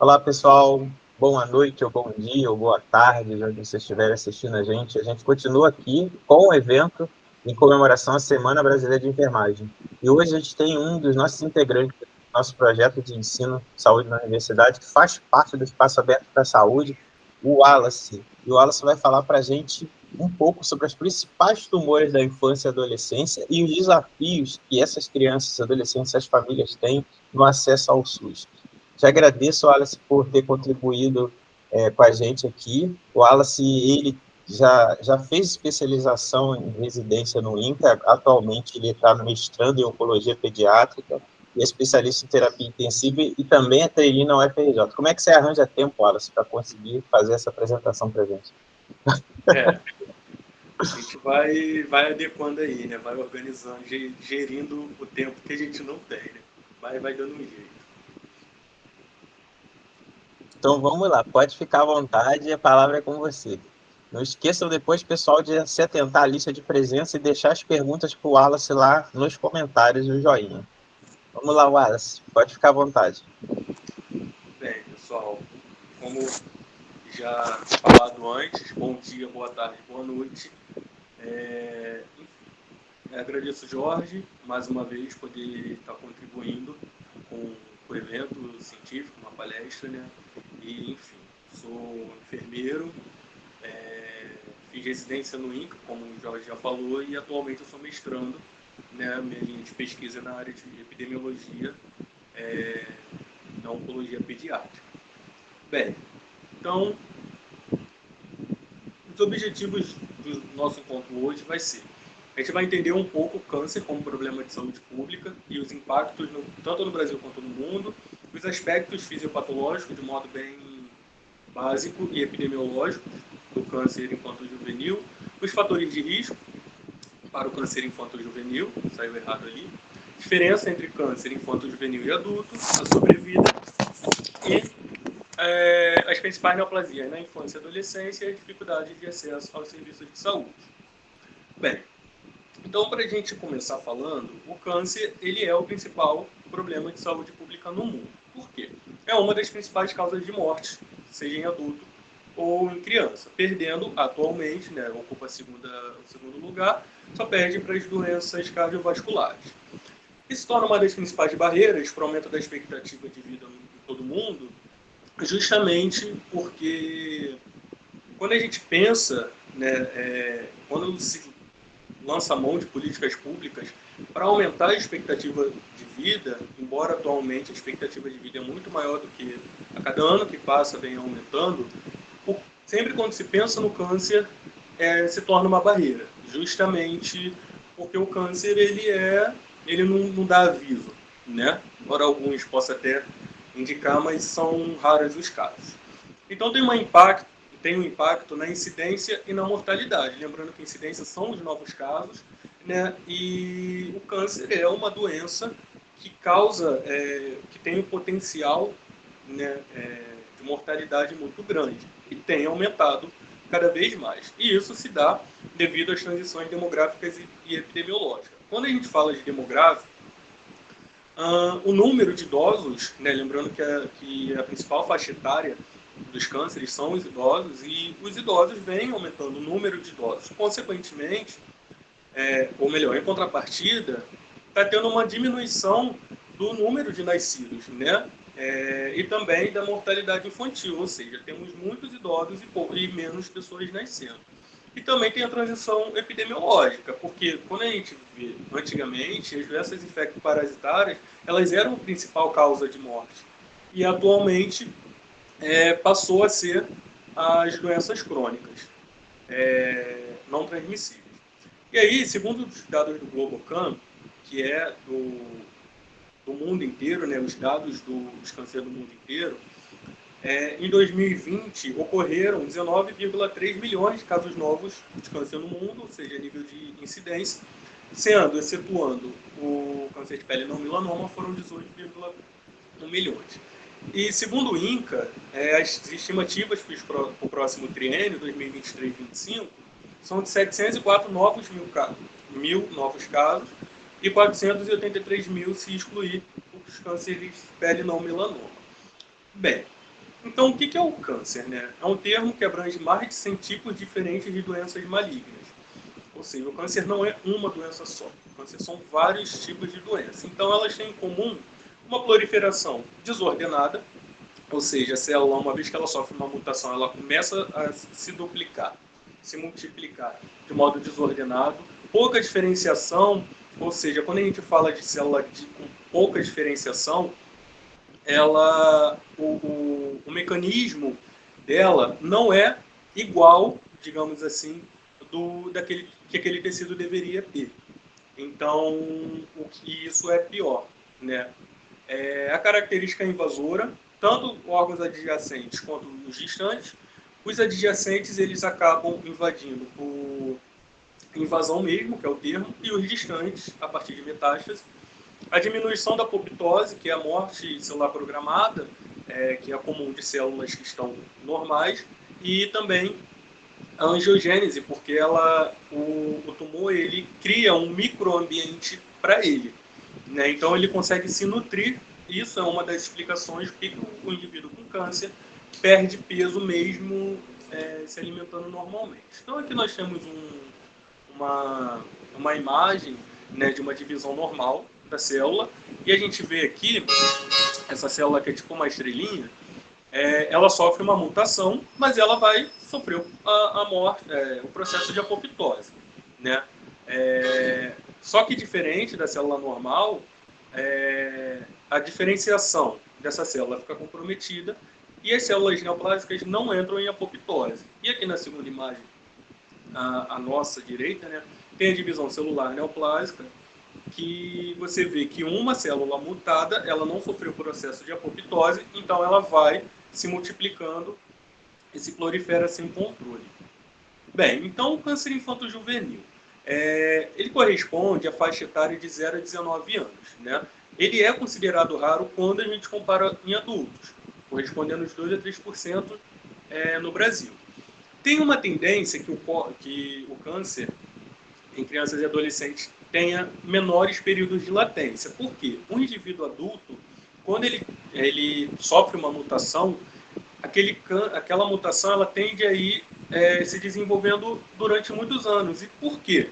Olá, pessoal. Boa noite, ou bom dia, ou boa tarde, de onde vocês estiverem assistindo a gente. A gente continua aqui com o evento em comemoração à Semana Brasileira de Enfermagem. E hoje a gente tem um dos nossos integrantes do nosso projeto de ensino saúde na universidade, que faz parte do Espaço Aberto para a Saúde, o Wallace. E o Wallace vai falar para a gente um pouco sobre os principais tumores da infância e adolescência e os desafios que essas crianças, adolescentes e as famílias têm no acesso ao SUS. Te agradeço, Wallace, por ter contribuído com a gente aqui. O Wallace, ele já fez especialização em residência no INCA, atualmente ele está mestrando em Oncologia Pediátrica, e é especialista em terapia intensiva e também é treinador na UFRJ. Como é que você arranja tempo, Wallace, para conseguir fazer essa apresentação para a gente? A gente vai adequando aí, né? Vai organizando, gerindo o tempo que a gente não tem, né? Vai dando um jeito. Então vamos lá, pode ficar à vontade, a palavra é com você. Não esqueçam depois, pessoal, de se atentar à lista de presença e deixar as perguntas para o Wallace lá nos comentários do joinha. Vamos lá, Wallace, pode ficar à vontade. Bem, pessoal, como já falado antes, bom dia, boa tarde, boa noite. Agradeço, Jorge, mais uma vez, poder estar contribuindo com o evento científico, uma palestra, né? E, enfim, sou enfermeiro, fiz residência no INCA, como o Jorge já falou, e atualmente eu sou mestrando, né? Minha linha de pesquisa na área de epidemiologia, na oncologia pediátrica. Bem, então, os objetivos do nosso encontro hoje vai ser: a gente vai entender um pouco o câncer como problema de saúde pública e os impactos tanto no Brasil quanto no mundo, os aspectos fisiopatológicos de modo bem básico e epidemiológico do câncer infanto-juvenil, os fatores de risco para o câncer infanto-juvenil, saiu errado ali, diferença entre câncer infanto-juvenil e adulto, a sobrevida e as principais neoplasias na infância e adolescência e a dificuldade de acesso aos serviços de saúde. Bem, então, para a gente começar falando, o câncer ele é o principal problema de saúde pública no mundo. Por quê? É uma das principais causas de morte, seja em adulto ou em criança, perdendo atualmente, né, ocupa o segundo lugar, só perde para as doenças cardiovasculares. Isso se torna uma das principais barreiras para o aumento da expectativa de vida em todo mundo, justamente porque quando a gente pensa, né, quando se lança mão de políticas públicas para aumentar a expectativa de vida, embora atualmente a expectativa de vida é muito maior do que a cada ano que passa vem aumentando, sempre quando se pensa no câncer, se torna uma barreira, justamente porque o câncer ele não dá aviso, né? Embora alguns possam até indicar, mas são raros os casos. Então tem um impacto na incidência e na mortalidade. Lembrando que a incidência são os novos casos, né? E o câncer é uma doença que causa, que tem um potencial, né, de mortalidade muito grande e tem aumentado cada vez mais. E isso se dá devido às transições demográficas e epidemiológicas. Quando a gente fala de demográfico, o número de idosos, né, lembrando que a principal faixa etária dos cânceres são os idosos, e os idosos vêm aumentando o número de idosos. Consequentemente, ou melhor, em contrapartida, está tendo uma diminuição do número de nascidos, né? E também da mortalidade infantil, ou seja, temos muitos idosos e menos pessoas nascendo. E também tem a transição epidemiológica, porque quando a gente vê antigamente, as doenças infecto-parasitárias, elas eram a principal causa de morte. E atualmente passou a ser as doenças crônicas, não transmissíveis. E aí, segundo os dados do Globocan, que é do mundo inteiro, né, os dados dos cânceres do mundo inteiro, em 2020 ocorreram 19,3 milhões de casos novos de câncer no mundo, ou seja, nível de incidência, sendo, excetuando o câncer de pele não melanoma, foram 18,1 milhões. E segundo o INCA, as estimativas para o próximo triênio, 2023-2025, são de 704 mil novos casos e 483 mil se excluir os cânceres de pele não melanoma. Bem, Então, o que é o câncer, né? É um termo que abrange mais de 100 tipos diferentes de doenças malignas. Ou seja, o câncer não é uma doença só. O câncer são vários tipos de doença. Então, elas têm em comum uma proliferação desordenada, ou seja, a célula, uma vez que ela sofre uma mutação, ela começa a se duplicar, se multiplicar de modo desordenado, pouca diferenciação, ou seja, quando a gente fala de célula com pouca diferenciação, o mecanismo dela não é igual, digamos assim, daquele que aquele tecido deveria ter. Então, isso é pior, né? A característica invasora, tanto órgãos adjacentes quanto os distantes. Os adjacentes eles acabam invadindo por invasão mesmo, que é o termo, e os distantes, a partir de metástase. A diminuição da apoptose, que é a morte celular programada, que é comum de células que estão normais, e também a angiogênese, porque o tumor ele cria um microambiente para ele, né? Então ele consegue se nutrir. Isso é uma das explicações porque o indivíduo com câncer perde peso mesmo se alimentando normalmente. Então aqui nós temos uma imagem, né, de uma divisão normal da célula, e a gente vê aqui essa célula que é tipo uma estrelinha, ela sofre uma mutação, mas ela vai sofrer a morte, o processo de apoptose, né? Só que diferente da célula normal, a diferenciação dessa célula fica comprometida e as células neoplásicas não entram em apoptose. E aqui na segunda imagem, a nossa direita, né, tem a divisão celular neoplásica, que você vê que uma célula mutada, ela não sofreu o processo de apoptose, então ela vai se multiplicando e se prolifera sem controle. Bem, então o câncer infanto-juvenil, ele corresponde à faixa etária de 0 a 19 anos, né? Ele é considerado raro quando a gente compara em adultos, correspondendo aos 2 a 3% no Brasil. Tem uma tendência que o câncer em crianças e adolescentes tenha menores períodos de latência. Por quê? Um indivíduo adulto, quando ele sofre uma mutação, aquela mutação ela tende a ir se desenvolvendo durante muitos anos. E por quê?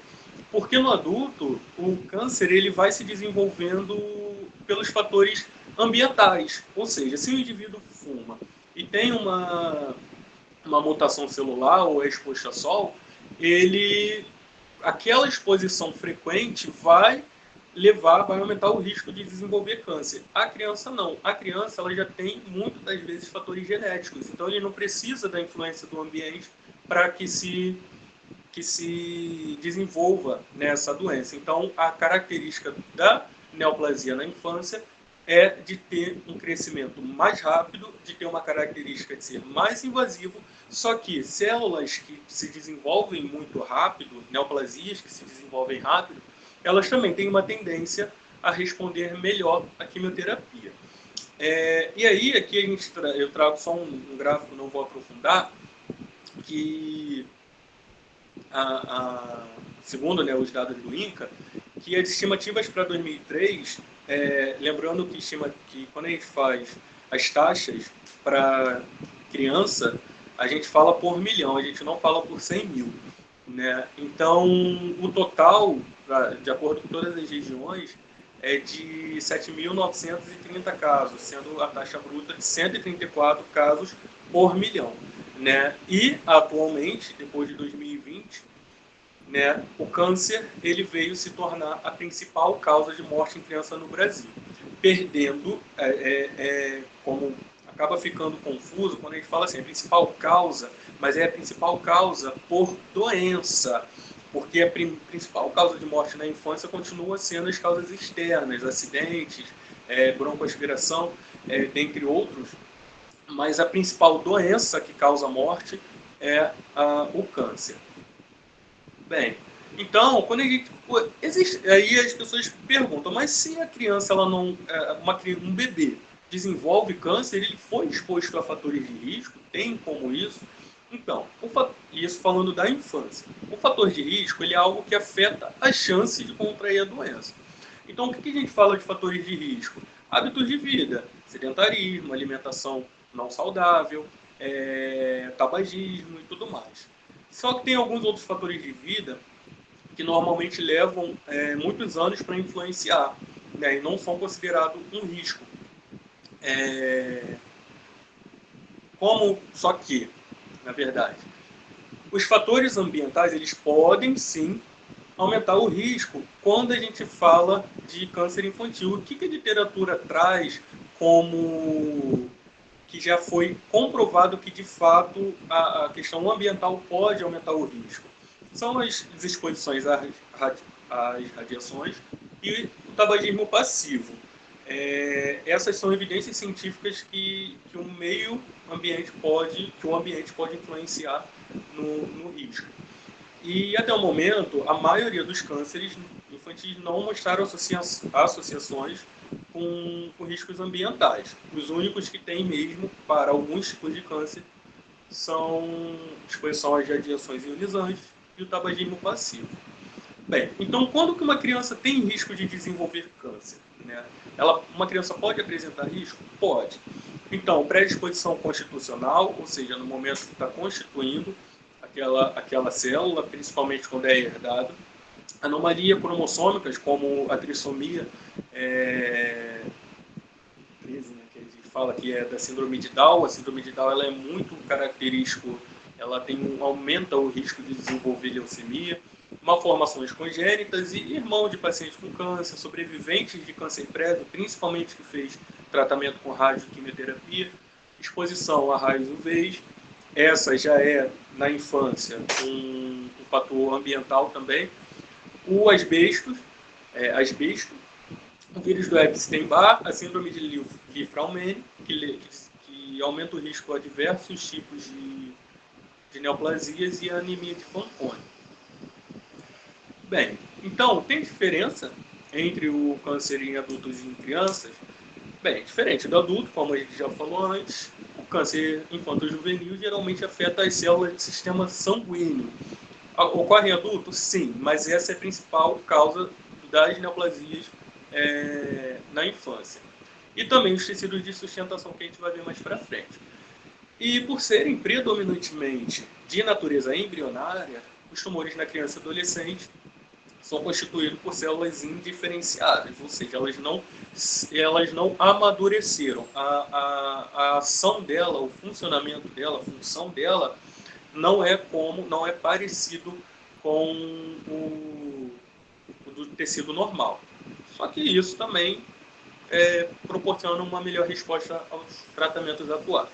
Porque no adulto, o câncer ele vai se desenvolvendo pelos fatores ambientais. Ou seja, se o indivíduo fuma e tem uma mutação celular ou é exposto a sol, aquela exposição frequente vai aumentar o risco de desenvolver câncer. A criança não. A criança ela já tem muitas das vezes fatores genéticos, então ele não precisa da influência do ambiente para que se desenvolva nessa doença. Então, a característica da neoplasia na infância é de ter um crescimento mais rápido, de ter uma característica de ser mais invasivo, só que células que se desenvolvem muito rápido, neoplasias que se desenvolvem rápido, elas também têm uma tendência a responder melhor à quimioterapia. E aí, aqui eu trago só um gráfico, não vou aprofundar, que segundo, né, os dados do INCA, que as estimativas para 2003, lembrando que quando a gente faz as taxas para criança, a gente fala por milhão, a gente não fala por 100 mil. Né? Então, o total, de acordo com todas as regiões, é de 7.930 casos, sendo a taxa bruta de 134 casos por milhão. Né? E, atualmente, depois de 2020, né, o câncer ele veio se tornar a principal causa de morte em criança no Brasil, perdendo, como acaba ficando confuso quando a gente fala assim, a principal causa, mas é a principal causa por doença, porque a principal causa de morte na infância continua sendo as causas externas, acidentes, broncoaspiração, dentre outros, mas a principal doença que causa morte é o câncer. Bem, então, quando a gente aí as pessoas perguntam, mas se a criança ela não, um bebê desenvolve câncer, ele foi exposto a fatores de risco, tem como isso? Então, isso falando da infância. O fator de risco ele é algo que afeta a chance de contrair a doença. Então, o que a gente fala de fatores de risco? Hábitos de vida, sedentarismo, alimentação não saudável, tabagismo e tudo mais. Só que tem alguns outros fatores de vida que normalmente levam muitos anos para influenciar, né, e não são considerados um risco. Só que, na verdade, os fatores ambientais, eles podem sim aumentar o risco quando a gente fala de câncer infantil. O que a literatura traz como que já foi comprovado que, de fato, a questão ambiental pode aumentar o risco? São as exposições às radiações e o tabagismo passivo. Essas são evidências científicas que o meio ambiente pode influenciar no risco. E até o momento, a maioria dos cânceres infantis não mostraram associações com riscos ambientais. Os únicos que tem mesmo para alguns tipos de câncer são exposição às radiações ionizantes e o tabagismo passivo. Bem, então quando que uma criança tem risco de desenvolver câncer? Né? Uma criança pode apresentar risco? Pode. Então, predisposição constitucional, ou seja, no momento que está constituindo aquela célula, principalmente quando é herdada. Anomalia cromossômicas, como a trissomia 13, né, que a gente fala que é da síndrome de Down. A síndrome de Down ela é muito característico, ela aumenta o risco de desenvolver leucemia. Malformações congênitas e irmão de pacientes com câncer, sobreviventes de câncer prévio, principalmente que fez tratamento com radioquimioterapia, exposição a raios UV. Essa já é, na infância, um fator ambiental também. O asbesto, o vírus do Epstein-Barr, a síndrome de Li-Fraumeni, que aumenta o risco a diversos tipos de neoplasias, e a anemia de Fanconi. Bem, então, tem diferença entre o câncer em adultos e em crianças? Bem, diferente do adulto, como a gente já falou antes, o câncer infanto-juvenil geralmente afeta as células do sistema sanguíneo. Ocorre em adultos? Sim, mas essa é a principal causa das neoplasias na infância. E também os tecidos de sustentação, que a gente vai ver mais para frente. E por serem predominantemente de natureza embrionária, os tumores na criança e adolescente são constituídos por células indiferenciadas, ou seja, elas não amadureceram. A ação dela, o funcionamento dela, a função dela, não é parecido com o do tecido normal. Só que isso também proporciona uma melhor resposta aos tratamentos atuais.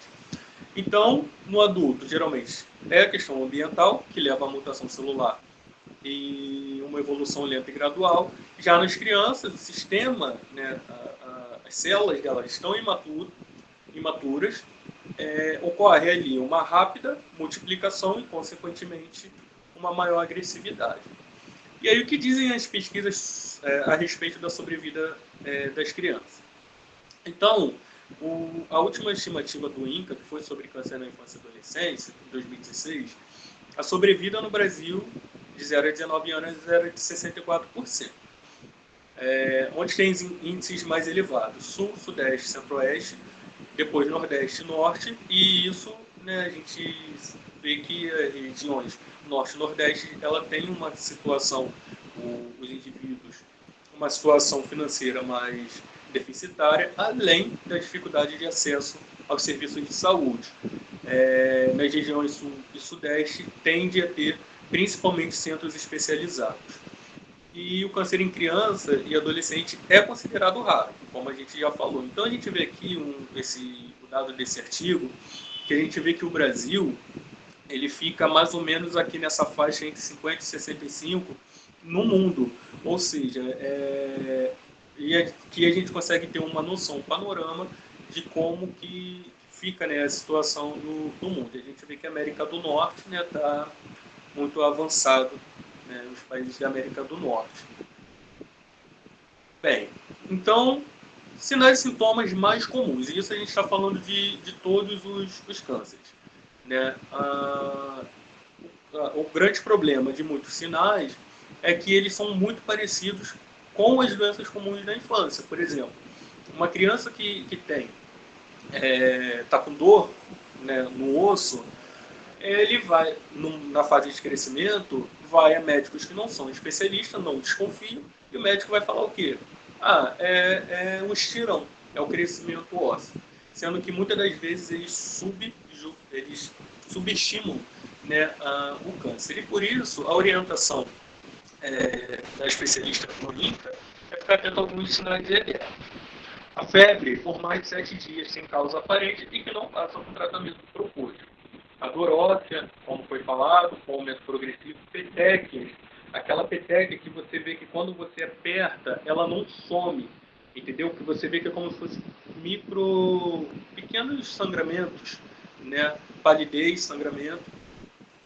Então, no adulto, geralmente, é a questão ambiental, que leva à mutação celular e uma evolução lenta e gradual. Já nas crianças, o sistema, né, as células delas estão imaturas, ocorre ali uma rápida multiplicação e, consequentemente, uma maior agressividade. E aí, o que dizem as pesquisas a respeito da sobrevida das crianças? Então, a última estimativa do INCA, que foi sobre câncer na infância e adolescência, em 2016, a sobrevida no Brasil de 0 a 19 anos era de 64%. Onde tem índices mais elevados: Sul, Sudeste, Centro-Oeste, depois Nordeste e Norte, e isso, né, a gente vê que as regiões Norte e Nordeste ela tem uma situação, os indivíduos, uma situação financeira mais deficitária, além da dificuldade de acesso aos serviços de saúde. Nas regiões Sul e Sudeste tende a ter principalmente centros especializados. E o câncer em criança e adolescente é considerado raro, como a gente já falou. Então a gente vê aqui o dado desse artigo, que a gente vê que o Brasil ele fica mais ou menos aqui nessa faixa entre 50 e 65 no mundo. Ou seja, e aqui a gente consegue ter uma noção, um panorama de como que fica, né, a situação do mundo. A gente vê que a América do Norte está muito avançado, né, os países da América do Norte. Bem, então, sinais e sintomas mais comuns, e isso a gente está falando de todos os cânceres. Né? O grande problema de muitos sinais é que eles são muito parecidos com as doenças comuns da infância. Por exemplo, uma criança que tem está com dor, né, no osso, ele vai, na fase de crescimento, vai a médicos que não são especialistas, não desconfiam, e o médico vai falar o quê? É um estirão, é o crescimento ósseo. Sendo que muitas das vezes eles subestimam, né, o câncer. E por isso, a orientação da especialista clínica é ficar atento a alguns sinais de edema. A febre por mais de 7 dias sem causa aparente e que não passa por tratamento propósito. A dor óssea, como foi falado, com aumento progressivo, petequias, aquela petequia que você vê que quando você aperta, ela não some, entendeu? Que você vê que é como se fosse pequenos sangramentos, né? Palidez, sangramento.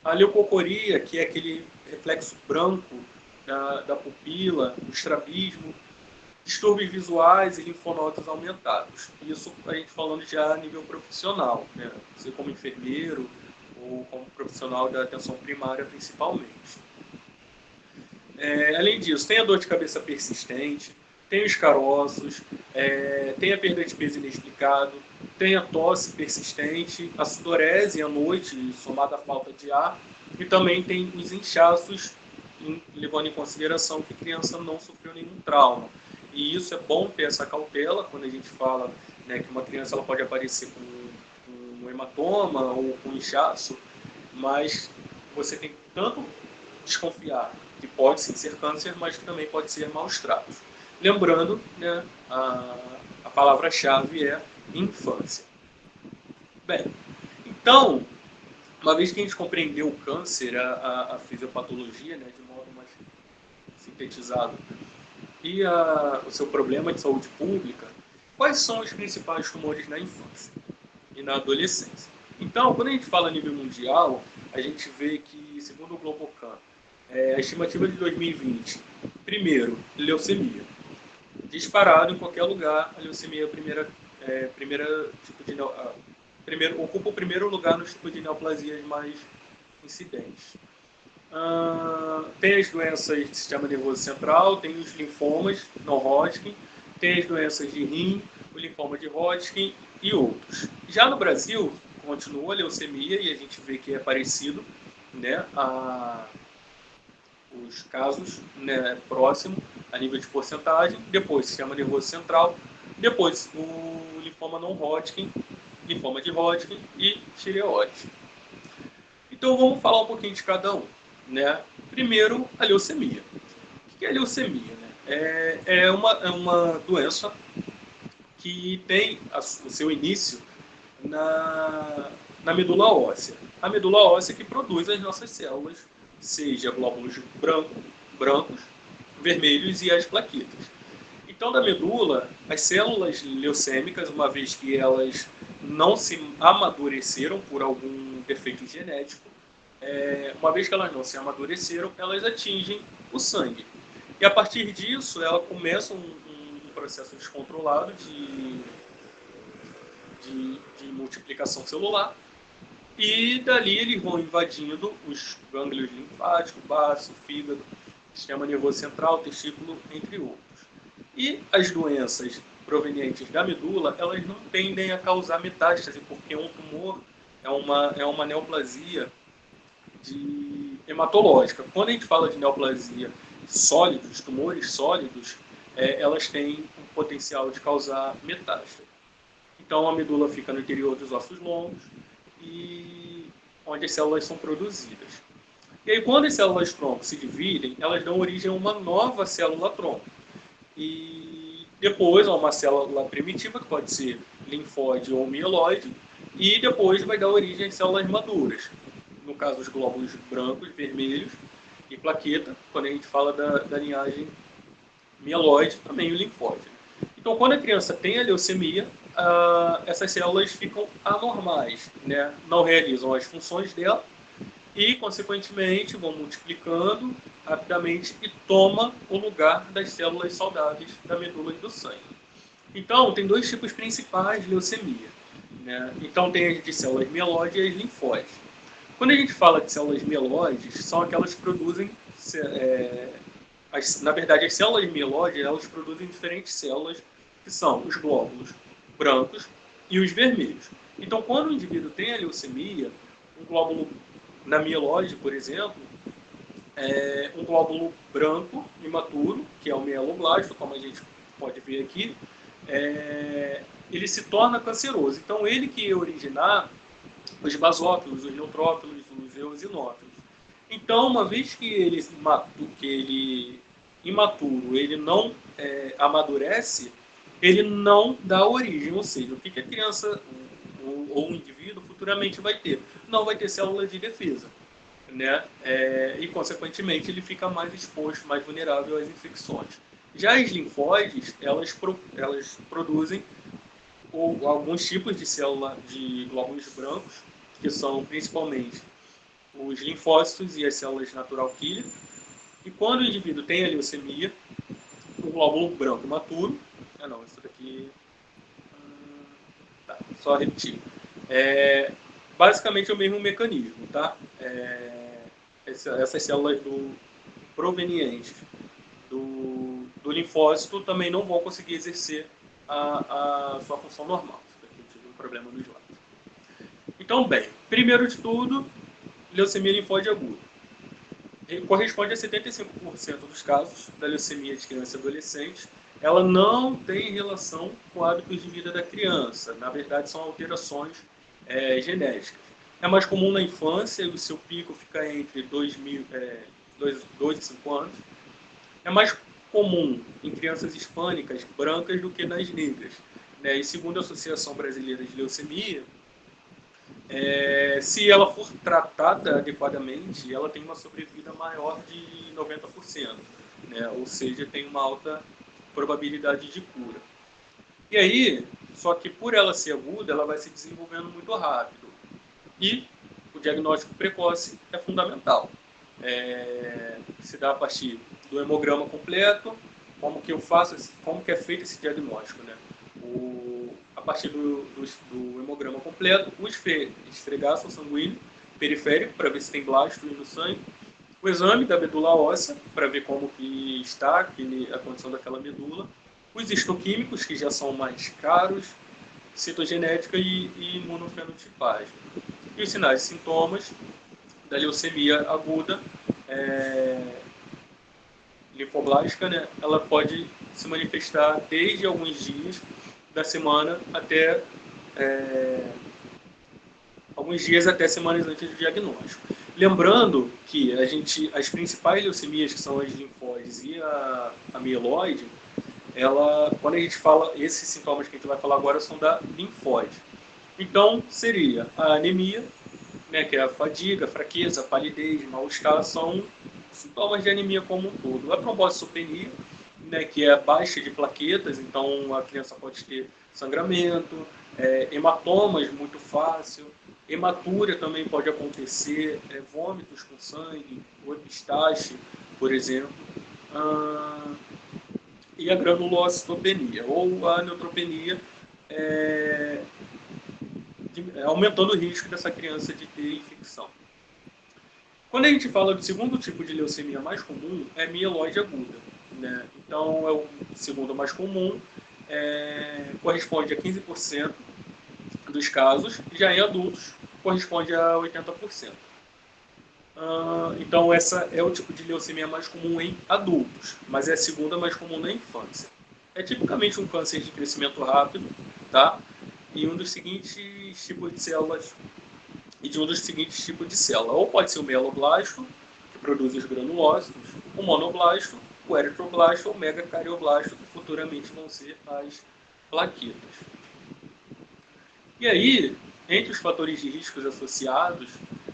A leucocoria, que é aquele reflexo branco da pupila, o estrabismo, distúrbios visuais e linfonodos aumentados. Isso a gente falando já a nível profissional, né? Você como enfermeiro ou como profissional da atenção primária principalmente. Além disso, tem a dor de cabeça persistente, tem os caroços, tem a perda de peso inexplicado, tem a tosse persistente, a sudorese à noite, somada à falta de ar, e também tem os inchaços, levando em consideração que a criança não sofreu nenhum trauma. E isso é bom ter essa cautela quando a gente fala, né, que uma criança ela pode aparecer com um hematoma ou com inchaço, mas você tem que tanto desconfiar que pode sim ser câncer, mas que também pode ser maus tratos. Lembrando, né, a palavra-chave é infância. Bem, então, uma vez que a gente compreendeu o câncer, a fisiopatologia, né, de modo mais sintetizado, e o seu problema de saúde pública, quais são os principais tumores na infância e na adolescência? Então, quando a gente fala a nível mundial, a gente vê que, segundo o Globocan, a estimativa de 2020, primeiro, leucemia. Disparado em qualquer lugar, a leucemia é a primeira tipo de ocupa o primeiro lugar nos tipos de neoplasias mais incidentes. Tem as doenças do sistema nervoso central, tem os linfomas não-Hodgkin, tem as doenças de rim, o linfoma de Hodgkin e outros. Já no Brasil, continua a leucemia e a gente vê que é parecido, né, os casos, né, próximo a nível de porcentagem, depois sistema nervoso central, depois o linfoma não-Hodgkin, linfoma de Hodgkin e tireoide. Então vamos falar um pouquinho de cada um, né? Primeiro, a leucemia. O que é a leucemia? Né? É uma doença que tem o seu início na medula óssea. A medula óssea que produz as nossas células, seja glóbulos brancos, vermelhos e as plaquetas. Então, da medula, as células leucêmicas, uma vez que elas não se amadureceram por algum defeito genético, uma vez que elas não se amadureceram, elas atingem o sangue. E a partir disso, ela começa um processo descontrolado de multiplicação celular, e dali eles vão invadindo os gânglios linfáticos, baço, fígado, sistema nervoso central, testículo, entre outros. E as doenças provenientes da medula, elas não tendem a causar metástase, porque um tumor é uma neoplasia hematológica. Quando a gente fala de neoplasia sólidos, tumores sólidos, elas têm um potencial de causar metástase. Então a medula fica no interior dos ossos longos, e onde as células são produzidas. E aí, quando as células-tronco se dividem, elas dão origem a uma nova célula-tronco. E depois a uma célula primitiva, que pode ser linfóide ou mieloide, e depois vai dar origem às células maduras. No caso, os glóbulos brancos, vermelhos e plaqueta, quando a gente fala da linhagem mieloide, também o linfóide. Então, quando a criança tem a leucemia, essas células ficam anormais, né? Não realizam as funções dela e, consequentemente, vão multiplicando rapidamente e toma o lugar das células saudáveis da medula e do sangue. Então, tem dois tipos principais de leucemia, né? Então, tem as de células mieloides e as linfóides. Quando a gente fala de células mieloides, são aquelas que produzem... na verdade, as células mieloides, elas produzem diferentes células, que são os glóbulos brancos, e os vermelhos. Então, quando o indivíduo tem a leucemia, um glóbulo, na mieloide, por exemplo, um glóbulo branco imaturo, que é o mieloblasto, como a gente pode ver aqui, ele se torna canceroso. Então, ele que ia originar os basófilos, os neutrófilos, os eosinófilos. Então, uma vez que ele imaturo, ele não amadurece, ele não dá origem, ou seja, o que a criança ou o indivíduo futuramente vai ter? Não vai ter células de defesa, né? E, consequentemente, ele fica mais exposto, mais vulnerável às infecções. Já as linfóides, elas produzem alguns tipos de célula de glóbulos brancos, que são principalmente os linfócitos e as células natural killer. E quando o indivíduo tem a leucemia, o glóbulo branco imaturo, isso daqui, só repetir, basicamente é o mesmo mecanismo, tá? Essas células provenientes do linfócito também não vão conseguir exercer a sua função normal. Isso daqui eu tive um problema no slide. Então, bem, primeiro de tudo, leucemia linfóide aguda. Corresponde a 75% dos casos da leucemia de criança e adolescente. Ela não tem relação com hábitos de vida da criança. Na verdade, são alterações genéticas. É mais comum na infância, e o seu pico fica entre 2 e 5 anos. É mais comum em crianças hispânicas brancas do que nas negras, né? E segundo a Associação Brasileira de Leucemia, se ela for tratada adequadamente, ela tem uma sobrevida maior de 90%, né? Ou seja, tem uma alta probabilidade de cura. E aí, só que por ela ser aguda, ela vai se desenvolvendo muito rápido. E o diagnóstico precoce é fundamental. Se dá a partir do hemograma completo. Como que eu faço, como que é feito esse diagnóstico, né? A partir do hemograma completo, o esfregaço sanguíneo periférico, para ver se tem blasto no sangue, o exame da medula óssea, para ver como que está a condição daquela medula, os histoquímicos, que já são mais caros, citogenética e imunofenotipagem. E os sinais e sintomas da leucemia aguda linfoblástica, né? Ela pode se manifestar desde alguns dias da semana até alguns dias até semanas antes do diagnóstico. Lembrando que as principais leucemias, que são as linfóides e a mieloide, quando a gente fala, esses sintomas que a gente vai falar agora são da linfóide. Então, seria a anemia, né, que é a fadiga, a fraqueza, a palidez, mal-estar, são sintomas de anemia como um todo. A trombocitopenia, né, que é a baixa de plaquetas, então a criança pode ter sangramento, hematomas muito fácil, hematúria também pode acontecer, vômitos com sangue, ou epistaxe, por exemplo, e a granulocitopenia, ou a neutropenia, aumentando o risco dessa criança de ter infecção. Quando a gente fala do segundo tipo de leucemia mais comum, é mieloide aguda, né? Então, é o segundo mais comum, corresponde a 15% dos casos, já em adultos, corresponde a 80%. Então, essa é o tipo de leucemia mais comum em adultos, mas é a segunda mais comum na infância. É tipicamente um câncer de crescimento rápido, tá? E um dos seguintes tipos de células ou pode ser o mieloblasto, que produz os granulócitos, o monoblasto, o eritroblasto ou o megacardioblasto, que futuramente vão ser as plaquetas. E aí, entre os fatores de riscos associados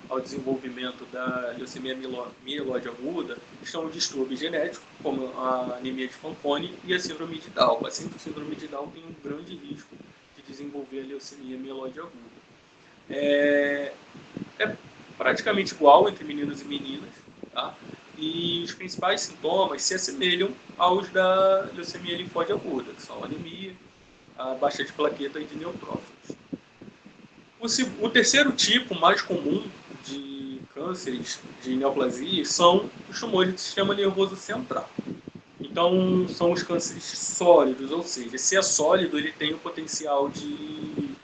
ao desenvolvimento da leucemia mieloide aguda estão os distúrbios genéticos, como a anemia de Fanconi e a síndrome de Down. O paciente com síndrome de Down tem um grande risco de desenvolver a leucemia mieloide aguda. É praticamente igual entre meninos e meninas, tá? E os principais sintomas se assemelham aos da leucemia linfóide aguda, que são a anemia, a baixa de plaqueta e de neutrófilos. O terceiro tipo mais comum de cânceres de neoplasia são os tumores do sistema nervoso central. Então, são os cânceres sólidos, ou seja, se é sólido, ele tem o potencial de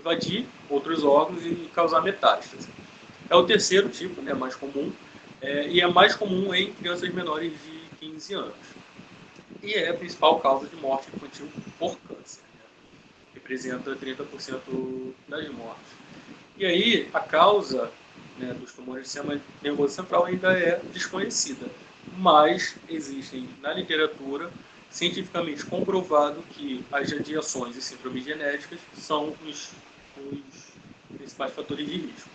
invadir outros órgãos e causar metástase. É o terceiro tipo, né, mais comum, e é mais comum em crianças menores de 15 anos. E é a principal causa de morte infantil por câncer. Né? Representa 30% das mortes. E aí, a causa, né, dos tumores do sistema nervoso central ainda é desconhecida, mas existem na literatura cientificamente comprovado que as radiações e síndromes genéticas são os principais fatores de risco.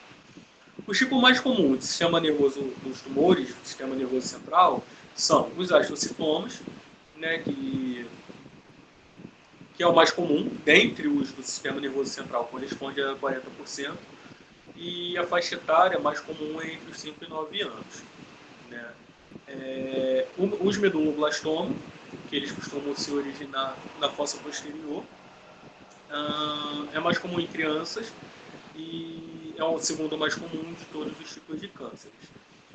O tipo mais comum do sistema nervoso dos tumores do sistema nervoso central são os astrocytomas, né, que é o mais comum, dentre os do sistema nervoso central, corresponde a 40%, e a faixa etária mais comum é entre os 5 e 9 anos. Né? Os meduloblastomas, que eles costumam se originar na fossa posterior, é mais comum em crianças e é o segundo mais comum de todos os tipos de cânceres.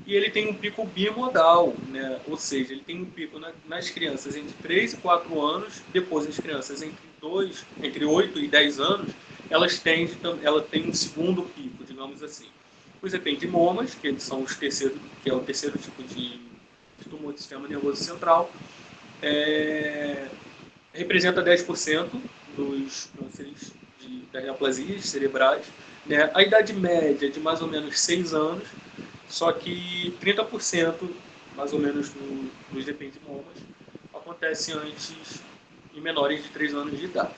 E ele tem um pico bimodal, né? Ou seja, ele tem um pico nas crianças entre 3 e 4 anos, depois as crianças entre 8 e 10 anos, ela tem um segundo pico, digamos assim. Os ependimomas, que são que é o terceiro tipo de tumor do sistema nervoso central, representa 10% dos cânceres das neoplasias cerebrais. Né? A idade média é de mais ou menos 6 anos, só que 30%, mais ou menos, dos ependimomas acontece antes em menores de 3 anos de idade.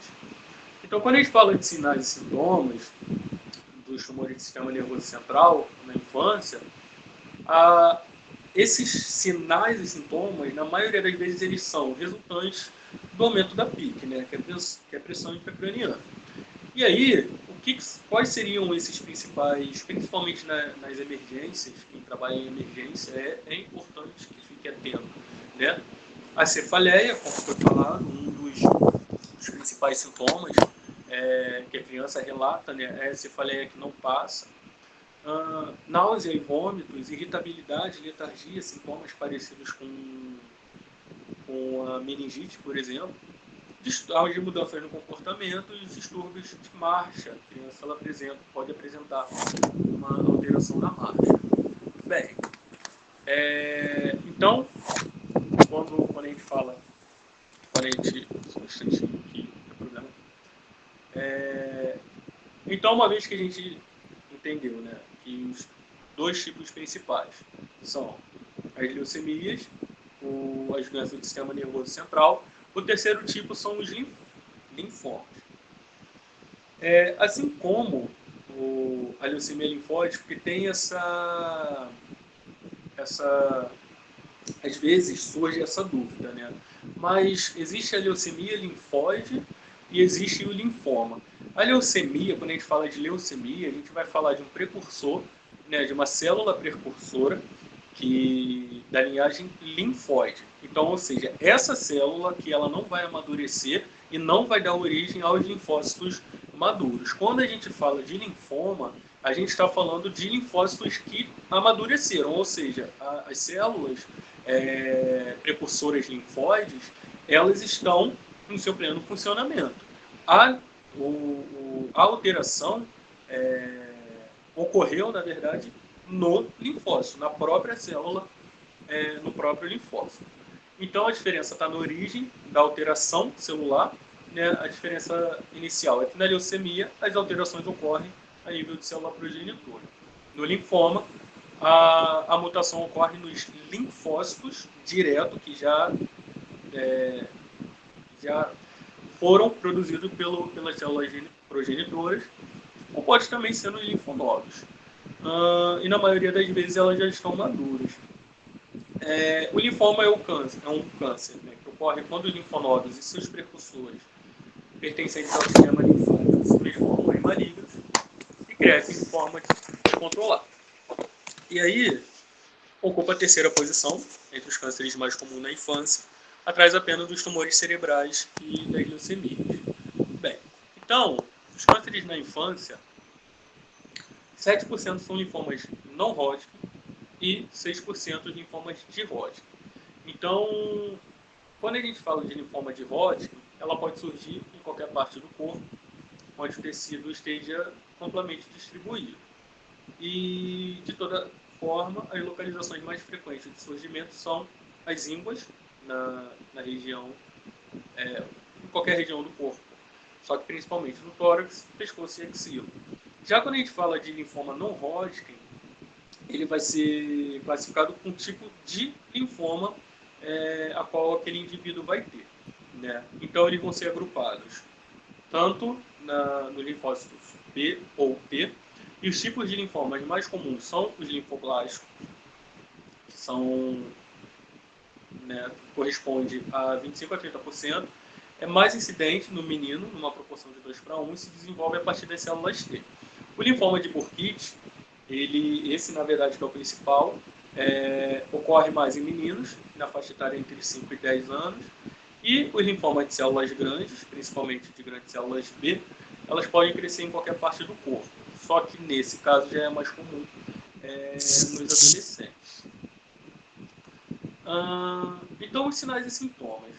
Então, quando a gente fala de sinais e sintomas dos tumores do sistema nervoso central na infância, esses sinais e sintomas, na maioria das vezes, eles são resultantes do aumento da PIC, né, que é a pressão intracraniana. E aí, quais seriam esses principais, principalmente nas emergências, quem trabalha em emergência, é importante que fique atento. Né? A cefaleia, como foi falado, um dos principais sintomas que a criança relata, né, é a cefaleia que não passa. Náusea e vômitos, irritabilidade, letargia, sintomas parecidos com a meningite, por exemplo. De mudanças no comportamento e os distúrbios de marcha. A criança pode apresentar uma alteração na marcha. Bem, então, quando a gente fala, só um instantinho aqui, não tem problema. Então, uma vez que a gente entendeu, né, que os dois tipos principais são as leucemias, as doenças do sistema nervoso central, o terceiro tipo são os linfomas. Assim como a leucemia linfóide, que tem essa às vezes surge essa dúvida, né? Mas existe a leucemia linfóide e existe o linfoma. A leucemia, quando a gente fala de leucemia, a gente vai falar de um precursor, né, de uma célula precursora da linhagem linfóide. Então, ou seja, essa célula que ela não vai amadurecer e não vai dar origem aos linfócitos maduros. Quando a gente fala de linfoma, a gente está falando de linfócitos que amadureceram, ou seja, as células precursoras linfóides, elas estão no seu pleno funcionamento. A alteração ocorreu, na verdade, no linfócito, na própria célula, no próprio linfócito. Então, a diferença está na origem da alteração celular, né? A diferença inicial é que na leucemia as alterações ocorrem a nível de célula progenitora. No linfoma, a mutação ocorre nos linfócitos direto, que já foram produzidos pelas células progenitoras, ou pode também ser nos linfonodos. E na maioria das vezes elas já estão maduras. O linfoma é um câncer, né, que ocorre quando os linfonodos e seus precursores pertencentes ao sistema linfático se transformam em malignos e crescem de forma descontrolada. E aí, ocupa a terceira posição entre os cânceres mais comuns na infância, atrás apenas dos tumores cerebrais e das leucemias. Bem, então, os cânceres na infância, 7% são linfomas não Hodgkin e 6% linfomas de Hodgkin. Então, quando a gente fala de linfoma de Hodgkin, ela pode surgir em qualquer parte do corpo, onde o tecido esteja amplamente distribuído. E, de toda forma, as localizações mais frequentes de surgimento são as ínguas, na região, em qualquer região do corpo, só que principalmente no tórax, pescoço e axila. Já quando a gente fala de linfoma não Hodgkin, ele vai ser classificado com o tipo de linfoma a qual aquele indivíduo vai ter, né? Então, eles vão ser agrupados tanto no linfócitos B ou T, e os tipos de linfomas mais comuns são os linfoblásticos, que são, né, corresponde a 25 a 30%, é mais incidente no menino, numa proporção de 2:1, e se desenvolve a partir das células T. O linfoma de Burkitt, esse na verdade que é o principal, ocorre mais em meninos, na faixa etária entre 5 e 10 anos, e os linfomas de células grandes, principalmente de grandes células B, elas podem crescer em qualquer parte do corpo, só que nesse caso já é mais comum nos adolescentes. Então, os sinais e sintomas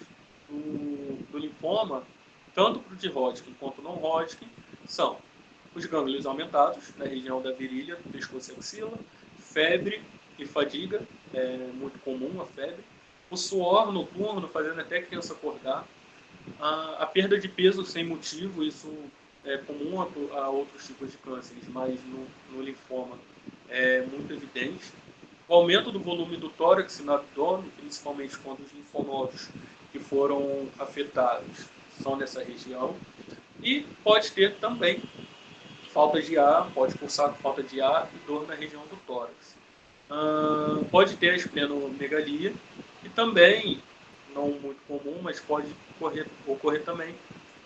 do linfoma, tanto para o de Hodgkin quanto não Hodgkin, são os gânglios aumentados na região da virilha, do pescoço e axila, febre e fadiga, é muito comum a febre, o suor noturno, fazendo até a criança acordar, a perda de peso sem motivo, isso é comum a outros tipos de cânceres, mas no linfoma é muito evidente. O aumento do volume do tórax e no abdômen, principalmente quando os linfonodos que foram afetados são nessa região. E pode ter também falta de ar, pode cursar com falta de ar e dor na região do tórax. Pode ter a esplenomegalia e também, não muito comum, mas pode ocorrer também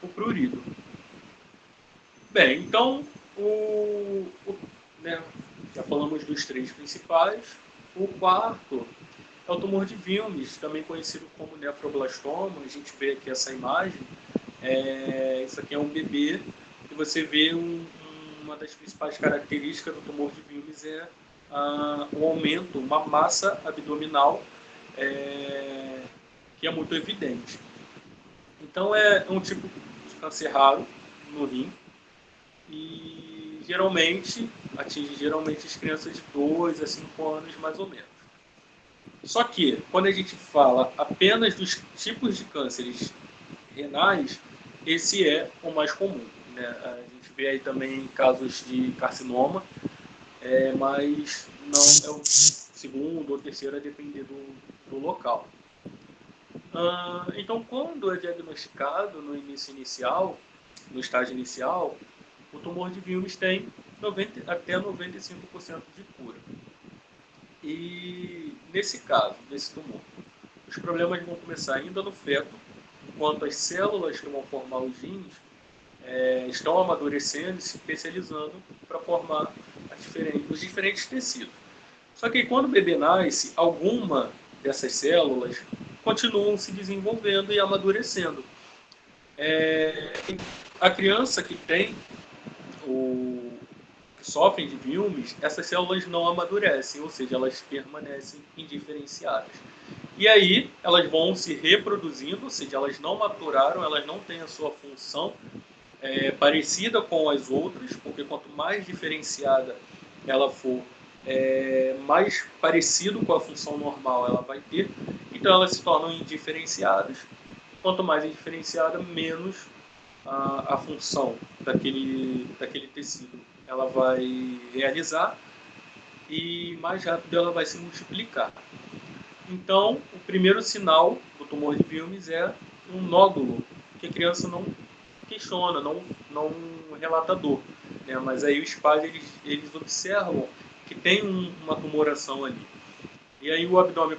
o prurido. Bem, então, né, já falamos dos 3 principais. O quarto é o tumor de Wilms, também conhecido como nefroblastoma. A gente vê aqui essa imagem. Isso aqui é um bebê e você vê uma das principais características do tumor de Wilms é o aumento, uma massa abdominal que é muito evidente. Então é um tipo de câncer raro no rim e geralmente atinge as crianças de 2 a 5 anos mais ou menos. Só que quando a gente fala apenas dos tipos de cânceres renais, esse é o mais comum, né? A gente vê aí também casos de carcinoma, mas não é o segundo ou terceiro, a depender do local. Então, quando é diagnosticado no estágio inicial, o tumor de Wilms tem até 95% de cura. E nesse caso, nesse tumor, os problemas vão começar ainda no feto, enquanto as células que vão formar os rins estão amadurecendo e se especializando para formar os diferentes tecidos. Só que quando o bebê nasce, alguma dessas células continuam se desenvolvendo e amadurecendo. A criança que sofre de Wilms, essas células não amadurecem, ou seja, elas permanecem indiferenciadas. E aí elas vão se reproduzindo, ou seja, elas não maturaram, elas não têm a sua função parecida com as outras, porque quanto mais diferenciada ela for, mais parecido com a função normal ela vai ter, então elas se tornam indiferenciadas. Quanto mais indiferenciada, menos a função daquele tecido ela vai realizar e mais rápido ela vai se multiplicar. Então, o primeiro sinal do tumor de Wilms é um nódulo que a criança não questiona, não relata dor, né? Mas aí os pais eles observam que tem uma tumoração ali. E aí o abdômen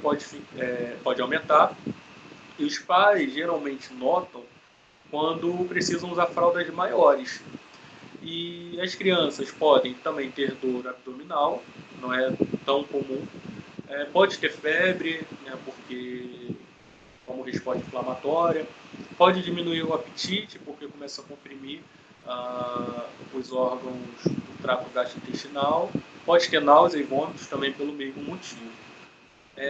pode aumentar e os pais geralmente notam quando precisam usar fraldas maiores. E as crianças podem também ter dor abdominal, não é tão comum. Pode ter febre, né, porque como resposta inflamatória. Pode diminuir o apetite, porque começa a comprimir os órgãos do trato gastrointestinal. Pode ter náusea e vômitos também pelo mesmo motivo.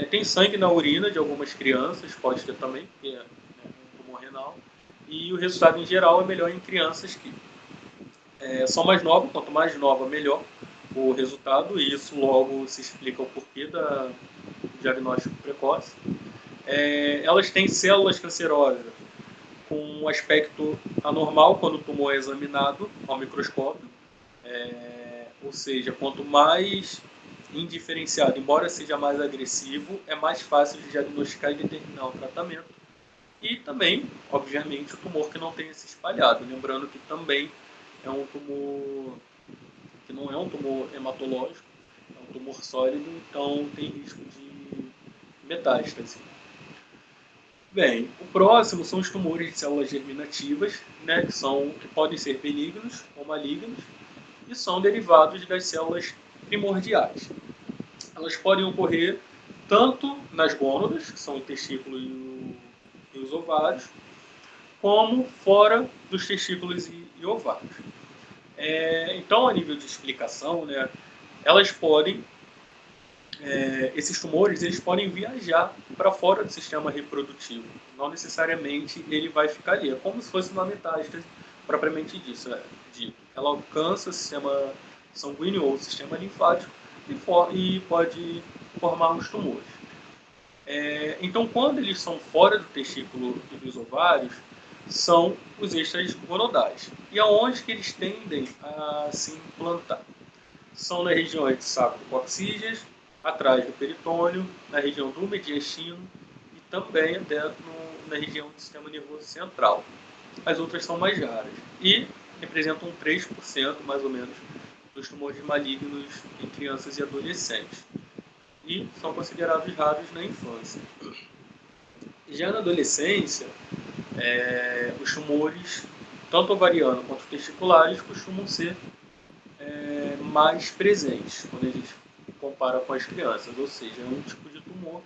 Tem sangue na urina de algumas crianças, pode ter também, porque é um tumor renal. E o resultado em geral é melhor em crianças que são mais novas, quanto mais nova, melhor o resultado, e isso logo se explica o porquê do diagnóstico precoce. Elas têm células cancerosas com um aspecto anormal quando o tumor é examinado ao microscópio, ou seja, quanto mais indiferenciado, embora seja mais agressivo, é mais fácil de diagnosticar e determinar o tratamento. E também, obviamente, o tumor que não tenha se espalhado, lembrando que também é um tumor que não é um tumor hematológico, é um tumor sólido, então tem risco de metástase. Bem, o próximo são os tumores de células germinativas, né, que podem ser benignos ou malignos, e são derivados das células primordiais. Elas podem ocorrer tanto nas gônadas, que são o testículo e os ovários, como fora dos testículos e ovários. Então, a nível de explicação, né, elas podem, esses tumores, eles podem viajar para fora do sistema reprodutivo. Não necessariamente ele vai ficar ali. É como se fosse uma metástase propriamente dito. Ela alcança o sistema sanguíneo ou o sistema linfático e pode formar os tumores. Então, quando eles são fora do testículo e dos ovários, são os extragonodais. E aonde que eles tendem a se implantar? São nas regiões de sacrococcígeas, atrás do peritônio, na região do mediastino e também até na região do sistema nervoso central. As outras são mais raras e representam 3% mais ou menos dos tumores malignos em crianças e adolescentes e são considerados raros na infância. Já na adolescência, os tumores, tanto ovariano quanto testiculares, costumam ser mais presentes quando a gente compara com as crianças, ou seja, é um tipo de tumor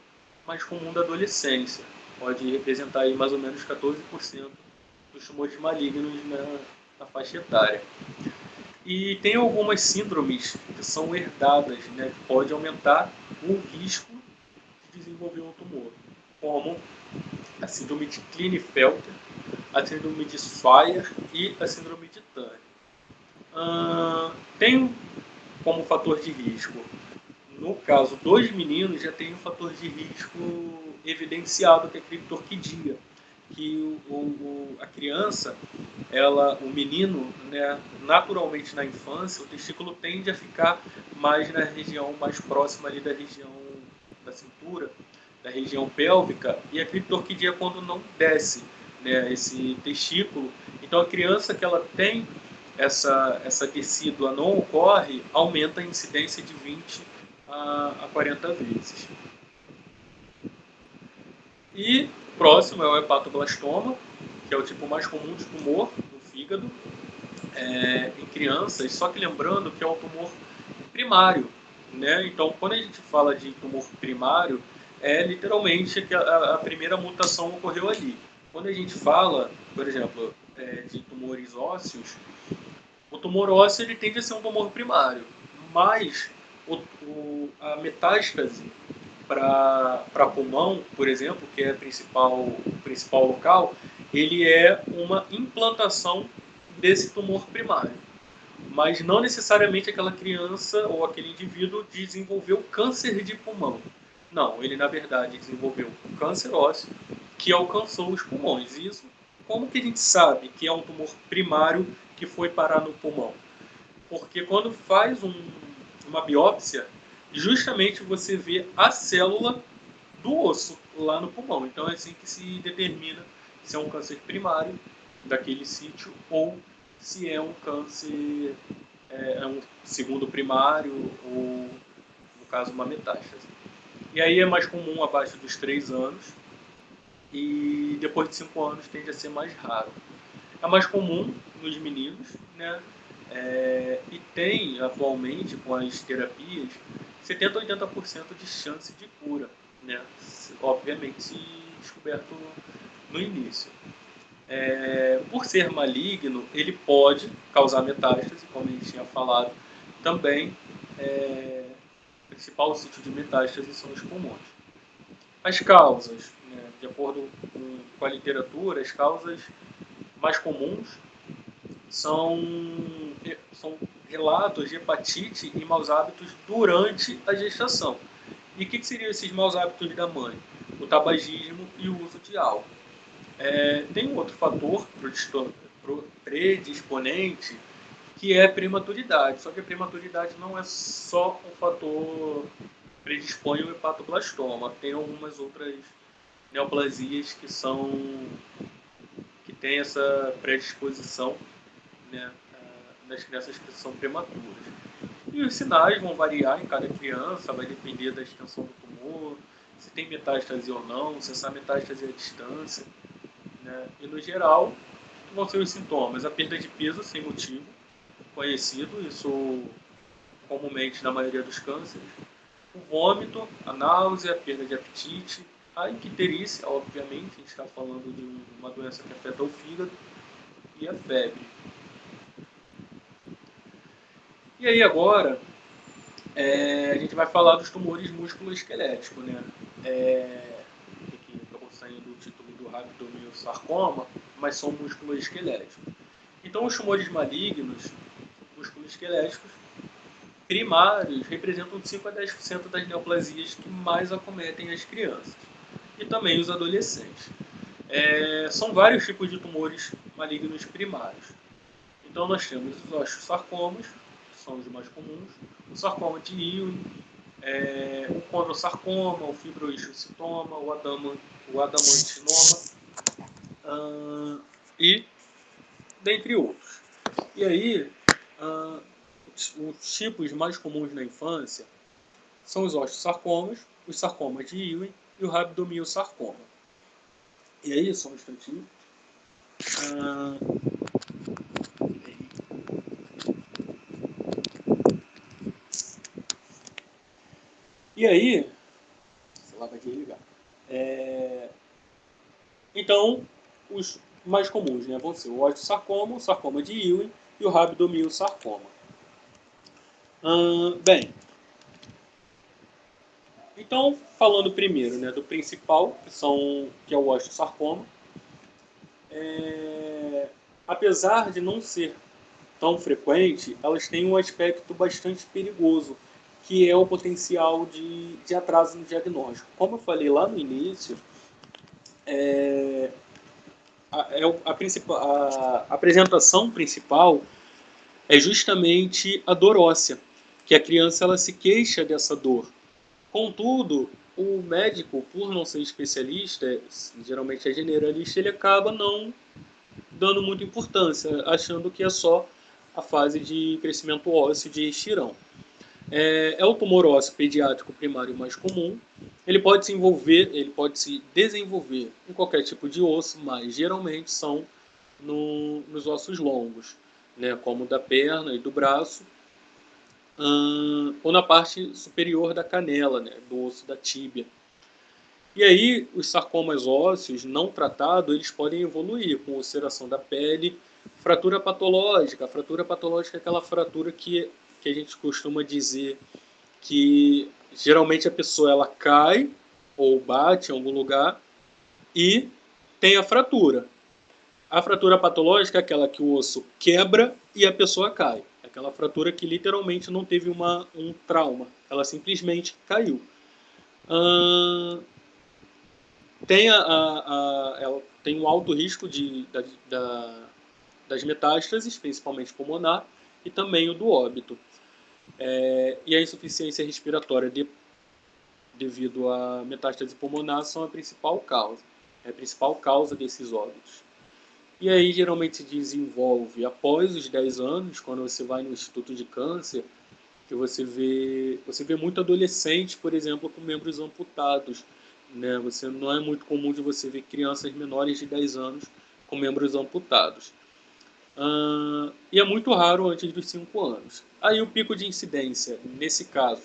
mais comum da adolescência. Pode representar aí mais ou menos 14% dos tumores malignos na faixa etária. E tem algumas síndromes que são herdadas, né, que pode aumentar o risco de desenvolver um tumor, como a síndrome de Klinefelter, a síndrome de Swyer e a síndrome de Turner. Tem como fator de risco, no caso dos meninos, já tem um fator de risco evidenciado, que é a criptorquidia, que a criança, o menino, né, naturalmente na infância, o testículo tende a ficar mais na região mais próxima ali da região da cintura, da região pélvica, e a criptorquidia é quando não desce, né, esse testículo. Então a criança que ela tem essa decídua não ocorre, aumenta a incidência de 20 a 40 vezes. E o próximo é o hepatoblastoma, que é o tipo mais comum de tumor no fígado em crianças, só que lembrando que é um tumor primário, né? Então, quando a gente fala de tumor primário, é literalmente que a primeira mutação ocorreu ali. Quando a gente fala, por exemplo, de tumores ósseos, o tumor ósseo ele tende a ser um tumor primário, mas a metástase para pulmão, por exemplo, que é o principal local, ele é uma implantação desse tumor primário. Mas não necessariamente aquela criança ou aquele indivíduo desenvolveu câncer de pulmão. Não, ele na verdade desenvolveu câncer ósseo que alcançou os pulmões. E isso, como que a gente sabe que é um tumor primário que foi parar no pulmão? Porque quando faz uma biópsia, justamente você vê a célula do osso lá no pulmão. Então é assim que se determina se é um câncer primário daquele sítio ou se é um câncer, um segundo primário ou, no caso, uma metástase. E aí é mais comum abaixo dos 3 anos e depois de 5 anos tende a ser mais raro. É mais comum nos meninos, né? E tem atualmente com as terapias 70 a 80% de chance de cura, né? Obviamente se descoberto no início. Por ser maligno, ele pode causar metástase, como a gente tinha falado. Também, o principal sítio de metástase são os pulmões. As causas, né, de acordo com a literatura, as causas mais comuns são relatos de hepatite e maus hábitos durante a gestação. E o que seriam esses maus hábitos da mãe? O tabagismo e o uso de álcool. Tem um outro fator predisponente, que é a prematuridade. Só que a prematuridade não é só um fator que predispõe ao hepatoblastoma. Tem algumas outras neoplasias que têm essa predisposição, né, nas crianças que são prematuras. E os sinais vão variar em cada criança, vai depender da extensão do tumor, se tem metástase ou não, se essa metástase é à distância, né? E no geral, vão ser os sintomas: a perda de peso sem motivo conhecido, isso comumente na maioria dos cânceres, o vômito, a náusea, a perda de apetite, a icterícia, obviamente, a gente está falando de uma doença que afeta o fígado, e a febre. E aí agora, a gente vai falar dos tumores músculo-esqueléticos, né? Que acabou saindo o título do rabdomiossarcoma, mas são músculo-esqueléticos. Então, os tumores malignos, músculo-esqueléticos, primários, representam de 5 a 10% das neoplasias que mais acometem as crianças e também os adolescentes. São vários tipos de tumores malignos primários. Então, nós temos os osteosarcomas, que são os mais comuns, o sarcoma de Ewing, o condrosarcoma, o fibrohistocitoma, o adamantinoma, e dentre outros. E aí, os tipos mais comuns na infância são os osteosarcomas, os sarcomas de Ewing e o rabdomiossarcoma. E aí, só um instantinho. E aí, sei lá, vai desligar. Então, os mais comuns, né, vão ser o osteosarcoma, o sarcoma de Ewing e o rabdomiossarcoma. Bem, então, falando primeiro, né, do principal, que é o osteosarcoma, apesar de não ser tão frequente, elas têm um aspecto bastante perigoso, que é o potencial de atraso no diagnóstico. Como eu falei lá no início, a apresentação principal é justamente a dor óssea, que a criança ela se queixa dessa dor. Contudo, o médico, por não ser especialista, geralmente é generalista, ele acaba não dando muita importância, achando que é só a fase de crescimento ósseo de estirão. É o tumor ósseo pediátrico primário mais comum. Ele pode se desenvolver em qualquer tipo de osso, mas geralmente são nos ossos longos, né, como da perna e do braço, ou na parte superior da canela, né, do osso da tíbia. E aí, os sarcomas ósseos não tratados, eles podem evoluir com ulceração da pele, fratura patológica. A fratura patológica é aquela fratura que a gente costuma dizer que geralmente a pessoa ela cai ou bate em algum lugar e tem a fratura. A fratura patológica é aquela que o osso quebra e a pessoa cai. É aquela fratura que literalmente não teve um trauma, ela simplesmente caiu. Ela tem um alto risco das metástases, principalmente pulmonar, e também o do óbito. E a insuficiência respiratória devido à metástase pulmonar são a principal causa desses óbitos. E aí geralmente se desenvolve após os 10 anos, quando você vai no Instituto de Câncer, que você vê muito adolescente, por exemplo, com membros amputados, né? Não é muito comum de você ver crianças menores de 10 anos com membros amputados. E é muito raro antes dos 5 anos. Aí o pico de incidência, nesse caso,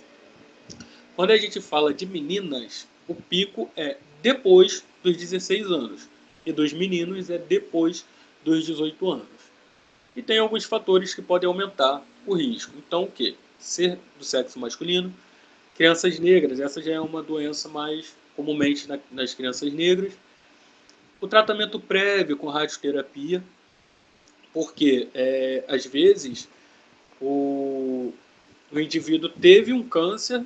quando a gente fala de meninas, o pico é depois dos 16 anos. E dos meninos é depois dos 18 anos. E tem alguns fatores que podem aumentar o risco. Então, o quê? Ser do sexo masculino, crianças negras, essa já é uma doença mais comumente nas crianças negras. O tratamento prévio com radioterapia, Porque, às vezes, o indivíduo teve um câncer,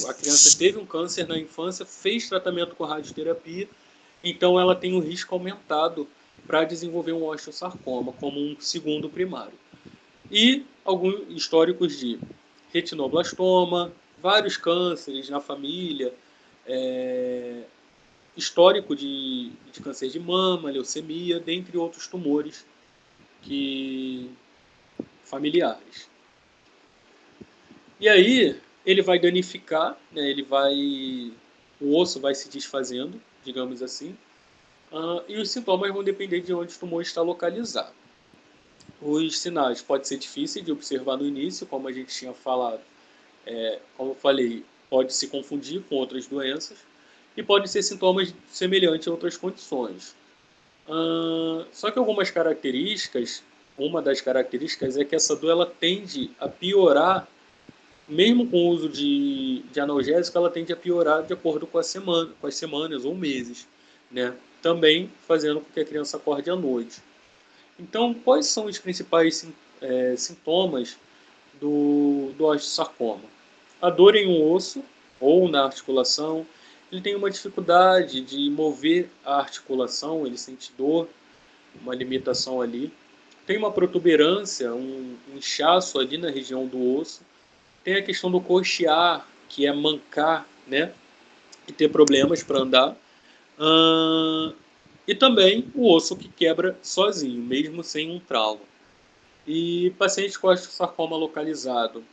a criança teve um câncer na infância, fez tratamento com radioterapia, então ela tem um risco aumentado para desenvolver um osteosarcoma como um segundo primário. E alguns históricos de retinoblastoma, vários cânceres na família, histórico de câncer de mama, leucemia, dentre outros tumores familiares. E aí ele vai danificar, né, o osso vai se desfazendo, digamos assim, e os sintomas vão depender de onde o tumor está localizado. Os sinais podem ser difíceis de observar no início, como a gente tinha falado. Como eu falei, pode se confundir com outras doenças e podem ser sintomas semelhantes a outras condições. Só que algumas características, uma das características é que essa dor ela tende a piorar, mesmo com o uso de analgésico, ela tende a piorar de acordo com com as semanas ou meses, né? Também fazendo com que a criança acorde à noite. Então, quais são os principais sintomas do osteosarcoma? A dor em um osso ou na articulação, ele tem uma dificuldade de mover a articulação, ele sente dor, uma limitação ali. Tem uma protuberância, um inchaço ali na região do osso. Tem a questão do coxear, que é mancar, né? E ter problemas para andar. E também o osso que quebra sozinho, mesmo sem um trauma. E paciente com osteosarcoma localizado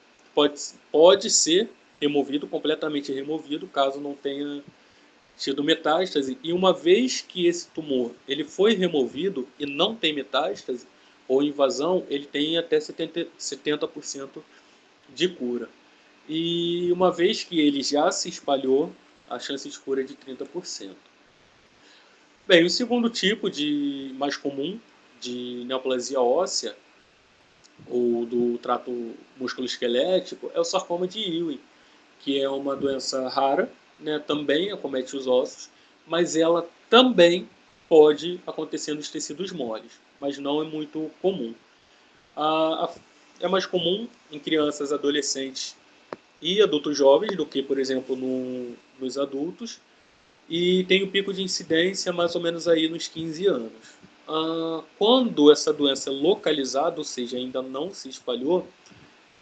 pode ser removido, completamente removido, caso não tenha tido metástase. E uma vez que esse tumor ele foi removido e não tem metástase ou invasão, ele tem até 70% de cura. E uma vez que ele já se espalhou, a chance de cura é de 30%. Bem, o segundo tipo mais comum de neoplasia óssea, ou do trato musculoesquelético, é o sarcoma de Ewing, que é uma doença rara, né? Também acomete os ossos, mas ela também pode acontecer nos tecidos moles, mas não é muito comum. É mais comum em crianças, adolescentes e adultos jovens do que, por exemplo, nos adultos, e tem o pico de incidência mais ou menos aí nos 15 anos. Quando essa doença é localizada, ou seja, ainda não se espalhou,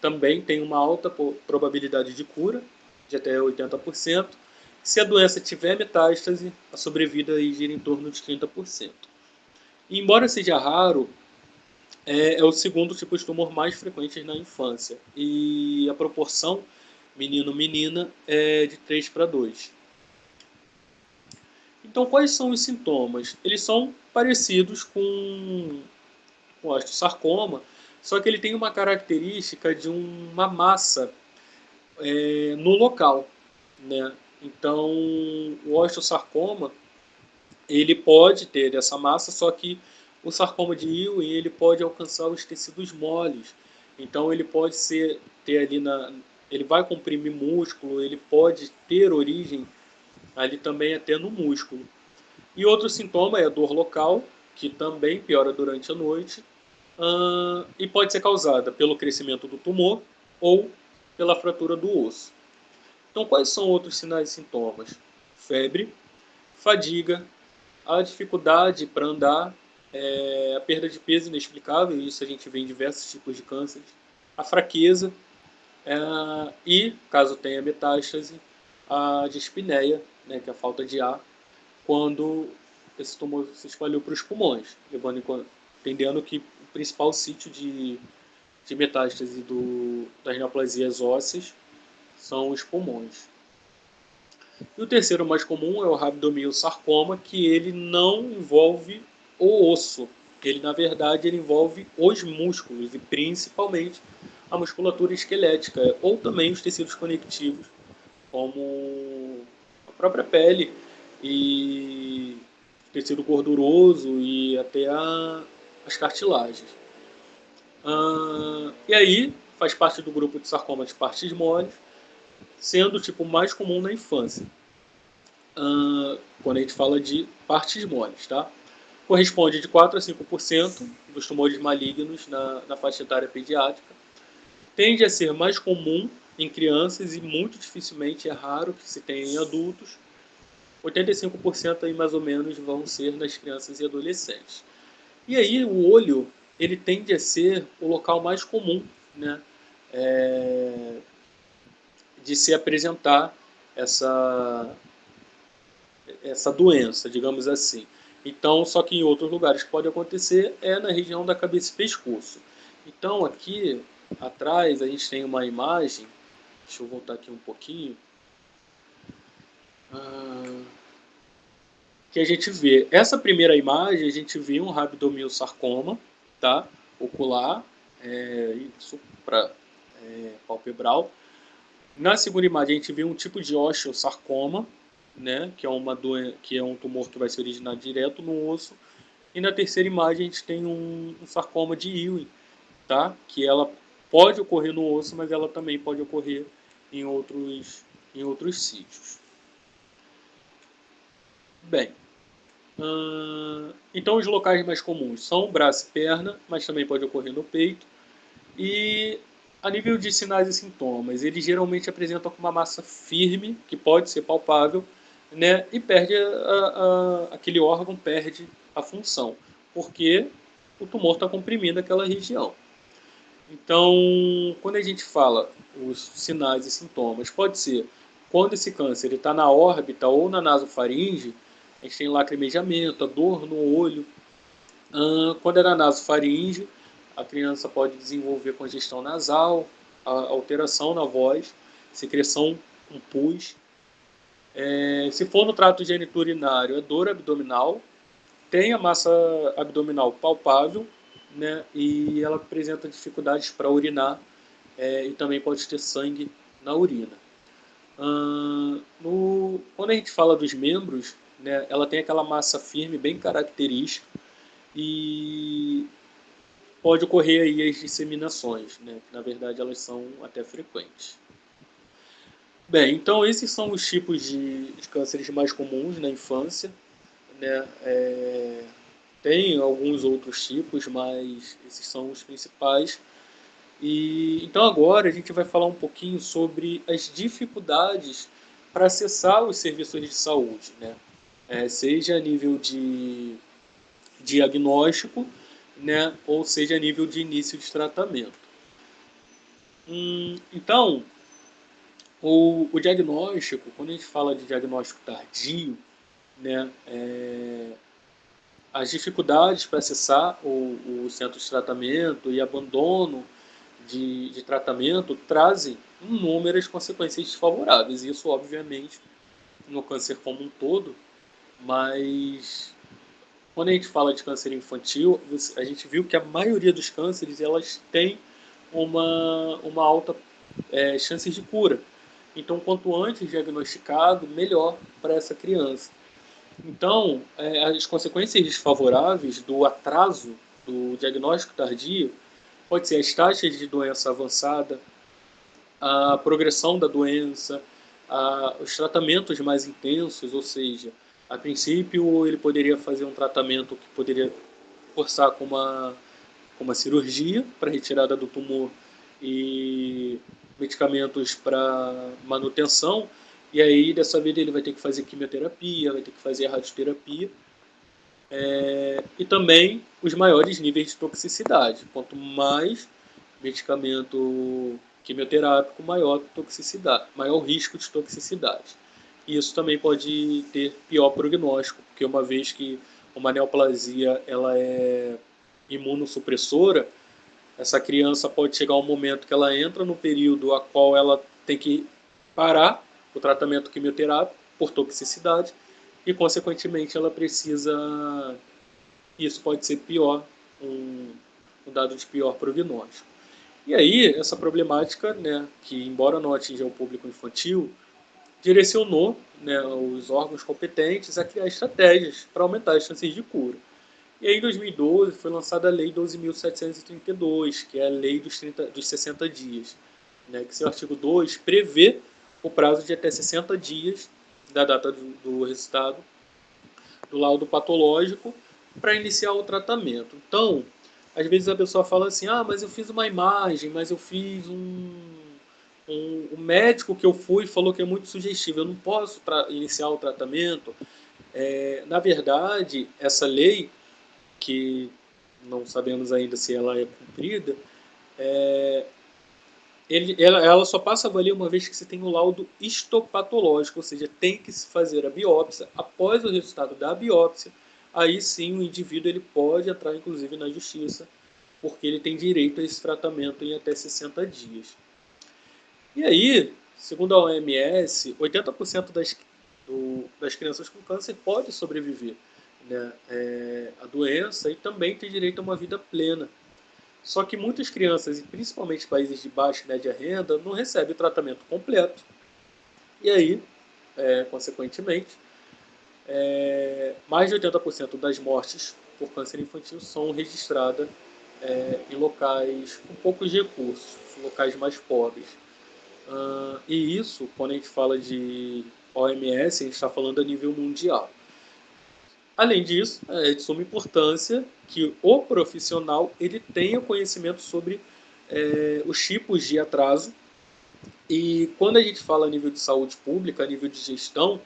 também tem uma alta probabilidade de cura, de até 80%. Se a doença tiver metástase, a sobrevida aí gira em torno de 30%. E, embora seja raro, é o segundo tipo de tumor mais frequente na infância. E a proporção menino-menina é de 3 para 2. Então, quais são os sintomas? Eles são parecidos com o osteosarcoma, só que ele tem uma característica de uma massa no local, né? Então, o osteosarcoma ele pode ter essa massa, só que o sarcoma de Ewing ele pode alcançar os tecidos moles. Então, ele pode ter ali ele vai comprimir músculo, ele pode ter origem ali também até no músculo. E outro sintoma é a dor local, que também piora durante a noite, e pode ser causada pelo crescimento do tumor ou pela fratura do osso. Então, quais são outros sinais e sintomas? Febre, fadiga, a dificuldade para andar, a perda de peso inexplicável, isso a gente vê em diversos tipos de cânceres, a fraqueza e, caso tenha metástase, a dispneia, né, que é a falta de ar, quando esse tumor se espalhou para os pulmões, entendendo que o principal sítio de metástase das neoplasias ósseas são os pulmões. E o terceiro mais comum é o rabdomiosarcoma, que ele não envolve o osso. Ele, na verdade, ele envolve os músculos e principalmente a musculatura esquelética ou também os tecidos conectivos, como a própria pele e tecido gorduroso e até as cartilagens. E aí faz parte do grupo de sarcoma de partes moles, sendo o tipo mais comum na infância, quando a gente fala de partes moles, tá? corresponde de 4 a 5% dos tumores malignos na faixa etária pediátrica. Tende a ser mais comum em crianças e muito dificilmente é raro que se tenha em adultos. 85% aí mais ou menos vão ser nas crianças e adolescentes. E aí o olho, ele tende a ser o local mais comum, né, de se apresentar essa doença, digamos assim. Então, só que em outros lugares que pode acontecer é na região da cabeça e pescoço. Então, aqui atrás a gente tem uma imagem, deixa eu voltar aqui um pouquinho, que a gente vê. Essa primeira imagem, a gente vê um rabdomiossarcoma, tá? Ocular, palpebral. Na segunda imagem, a gente vê um tipo de osteosarcoma, né? Que é um tumor que vai se originar direto no osso. E na terceira imagem, a gente tem um sarcoma de Ewing, tá? Que ela pode ocorrer no osso, mas ela também pode ocorrer em outros sítios. Bem, então os locais mais comuns são braço e perna, mas também pode ocorrer no peito. E a nível de sinais e sintomas, ele geralmente apresenta uma massa firme, que pode ser palpável, né? E perde aquele órgão perde a função, porque o tumor está comprimindo aquela região. Então, quando a gente fala os sinais e sintomas, pode ser quando esse câncer está na órbita ou na nasofaringe, a gente tem lacrimejamento, a dor no olho. Quando é na nasofaringe, a criança pode desenvolver congestão nasal, alteração na voz, secreção com pus. Se for no trato geniturinário, é dor abdominal, tem a massa abdominal palpável, né, e ela apresenta dificuldades para urinar, e também pode ter sangue na urina. Quando a gente fala dos membros, né, ela tem aquela massa firme bem característica e pode ocorrer aí as disseminações, né, que na verdade elas são até frequentes. Bem, então esses são os tipos de cânceres mais comuns na infância, né? Tem alguns outros tipos, mas esses são os principais. E então agora a gente vai falar um pouquinho sobre as dificuldades para acessar os serviços de saúde, né? Seja a nível de diagnóstico, né? Ou seja a nível de início de tratamento. Então, o diagnóstico, quando a gente fala de diagnóstico tardio, né? As dificuldades para acessar o centro de tratamento e abandono de tratamento trazem inúmeras consequências desfavoráveis. Isso, obviamente, no câncer como um todo, mas quando a gente fala de câncer infantil, a gente viu que a maioria dos cânceres elas têm uma alta chance de cura. Então, quanto antes diagnosticado, melhor para essa criança. Então, as consequências desfavoráveis do atraso do diagnóstico tardio pode ser as taxas de doença avançada, a progressão da doença, os tratamentos mais intensos, ou seja, a princípio ele poderia fazer um tratamento que poderia forçar com uma cirurgia para retirada do tumor e medicamentos para manutenção, e aí dessa vez ele vai ter que fazer quimioterapia, vai ter que fazer radioterapia, e também os maiores níveis de toxicidade. Quanto mais medicamento quimioterápico, maior toxicidade, maior risco de toxicidade. E isso também pode ter pior prognóstico, porque uma vez que uma neoplasia ela é imunossupressora, essa criança pode chegar um momento que ela entra no período a qual ela tem que parar o tratamento quimioterápico por toxicidade e, consequentemente, ela precisa... Isso pode ser pior, um dado de pior prognóstico. E aí, essa problemática, né, que embora não atinja o público infantil, direcionou, né, os órgãos competentes a criar estratégias para aumentar as chances de cura. E aí, em 2012, foi lançada a Lei 12.732, que é a Lei dos 60 dias, né, que seu artigo 2 prevê o prazo de até 60 dias da data do resultado do laudo patológico para iniciar o tratamento. Então, às vezes a pessoa fala assim, mas eu fiz uma imagem, mas eu fiz o médico que eu fui falou que é muito sugestivo, eu não posso iniciar o tratamento. Na verdade, essa lei, que não sabemos ainda se ela é cumprida, ela só passa a valer uma vez que você tem o laudo histopatológico, ou seja, tem que se fazer a biópsia. Após o resultado da biópsia, aí sim o indivíduo ele pode entrar, inclusive, na justiça, porque ele tem direito a esse tratamento em até 60 dias. E aí, segundo a OMS, 80% das crianças com câncer podem sobreviver, né, à doença e também tem direito a uma vida plena. Só que muitas crianças, e principalmente países de baixa e média renda, não recebem o tratamento completo. E aí, consequentemente, mais de 80% das mortes por câncer infantil são registradas em locais com poucos recursos, locais mais pobres. E isso, quando a gente fala de OMS, a gente está falando a nível mundial. Além disso, é de suma importância que o profissional ele tenha conhecimento sobre os tipos de atraso. E quando a gente fala a nível de saúde pública, a nível de gestão,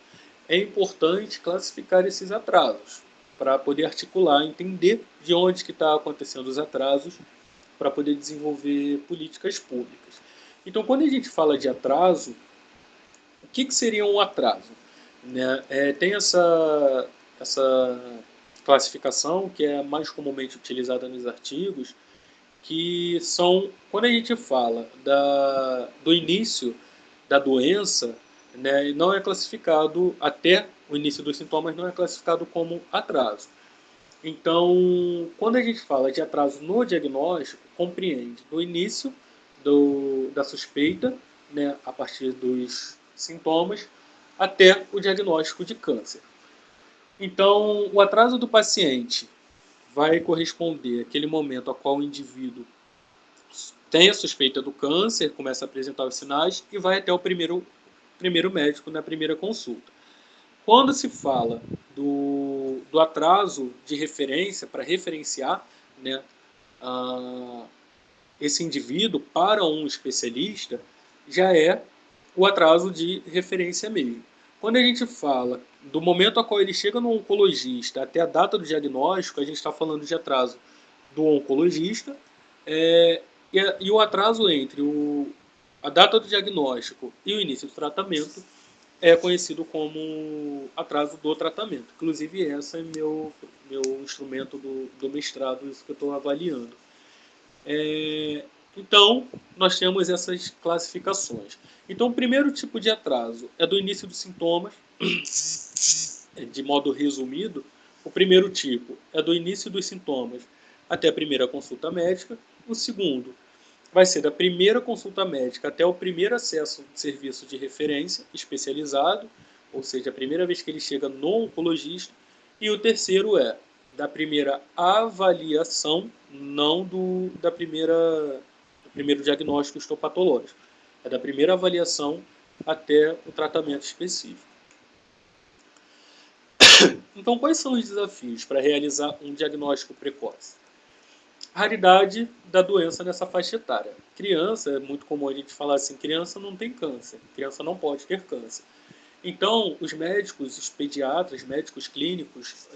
é importante classificar esses atrasos para poder articular, entender de onde que está acontecendo os atrasos, para poder desenvolver políticas públicas. Então, quando a gente fala de atraso, o que seria um atraso? Né? Tem essa classificação que é mais comumente utilizada nos artigos, que são, quando a gente fala do início da doença, né, não é classificado, até o início dos sintomas, não é classificado como atraso. Então, quando a gente fala de atraso no diagnóstico, compreende do início da suspeita, né, a partir dos sintomas, até o diagnóstico de câncer. Então, o atraso do paciente vai corresponder àquele momento ao qual o indivíduo tem a suspeita do câncer, começa a apresentar os sinais e vai até o primeiro médico na primeira consulta. Quando se fala do atraso de referência, para referenciar, né, esse indivíduo para um especialista, já é o atraso de referência mesmo. Quando a gente fala do momento a qual ele chega no oncologista até a data do diagnóstico, a gente está falando de atraso do oncologista, e o atraso entre a data do diagnóstico e o início do tratamento é conhecido como atraso do tratamento. Inclusive, esse é meu instrumento do mestrado, isso que eu estou avaliando. Então, nós temos essas classificações. Então, o primeiro tipo de atraso é do início dos sintomas. De modo resumido, o primeiro tipo é do início dos sintomas até a primeira consulta médica. O segundo vai ser da primeira consulta médica até o primeiro acesso de serviço de referência especializado, ou seja, a primeira vez que ele chega no oncologista. E o terceiro é da primeira avaliação, não do primeiro diagnóstico histopatológico. É da primeira avaliação até o tratamento específico. Então, quais são os desafios para realizar um diagnóstico precoce? A raridade da doença nessa faixa etária. Criança, é muito comum a gente falar assim, criança não tem câncer, criança não pode ter câncer. Então, os médicos, os pediatras, médicos clínicos,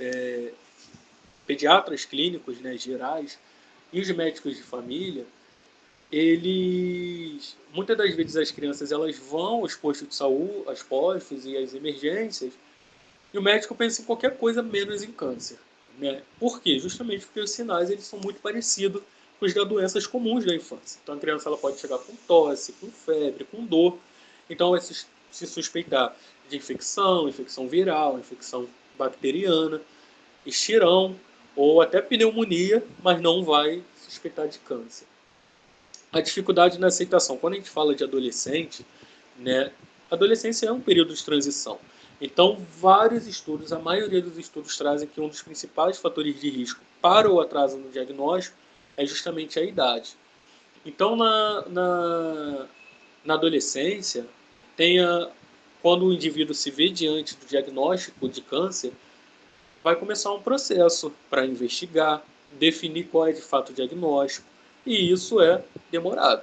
pediatras clínicos, né, gerais, e os médicos de família, muitas das vezes as crianças elas vão aos postos de saúde, aos postos e às emergências, e o médico pensa em qualquer coisa menos em câncer. Né? Por quê? Justamente porque os sinais eles são muito parecidos com os das doenças comuns da infância. Então a criança ela pode chegar com tosse, com febre, com dor. Então vai se suspeitar de infecção viral, infecção bacteriana, estirão ou até pneumonia, mas não vai suspeitar de câncer. A dificuldade na aceitação. Quando a gente fala de adolescente, né, a adolescência é um período de transição. Então, vários estudos, a maioria dos estudos trazem que um dos principais fatores de risco para o atraso no diagnóstico é justamente a idade. Então, na adolescência, quando o indivíduo se vê diante do diagnóstico de câncer, vai começar um processo para investigar, definir qual é de fato o diagnóstico, e isso é demorado.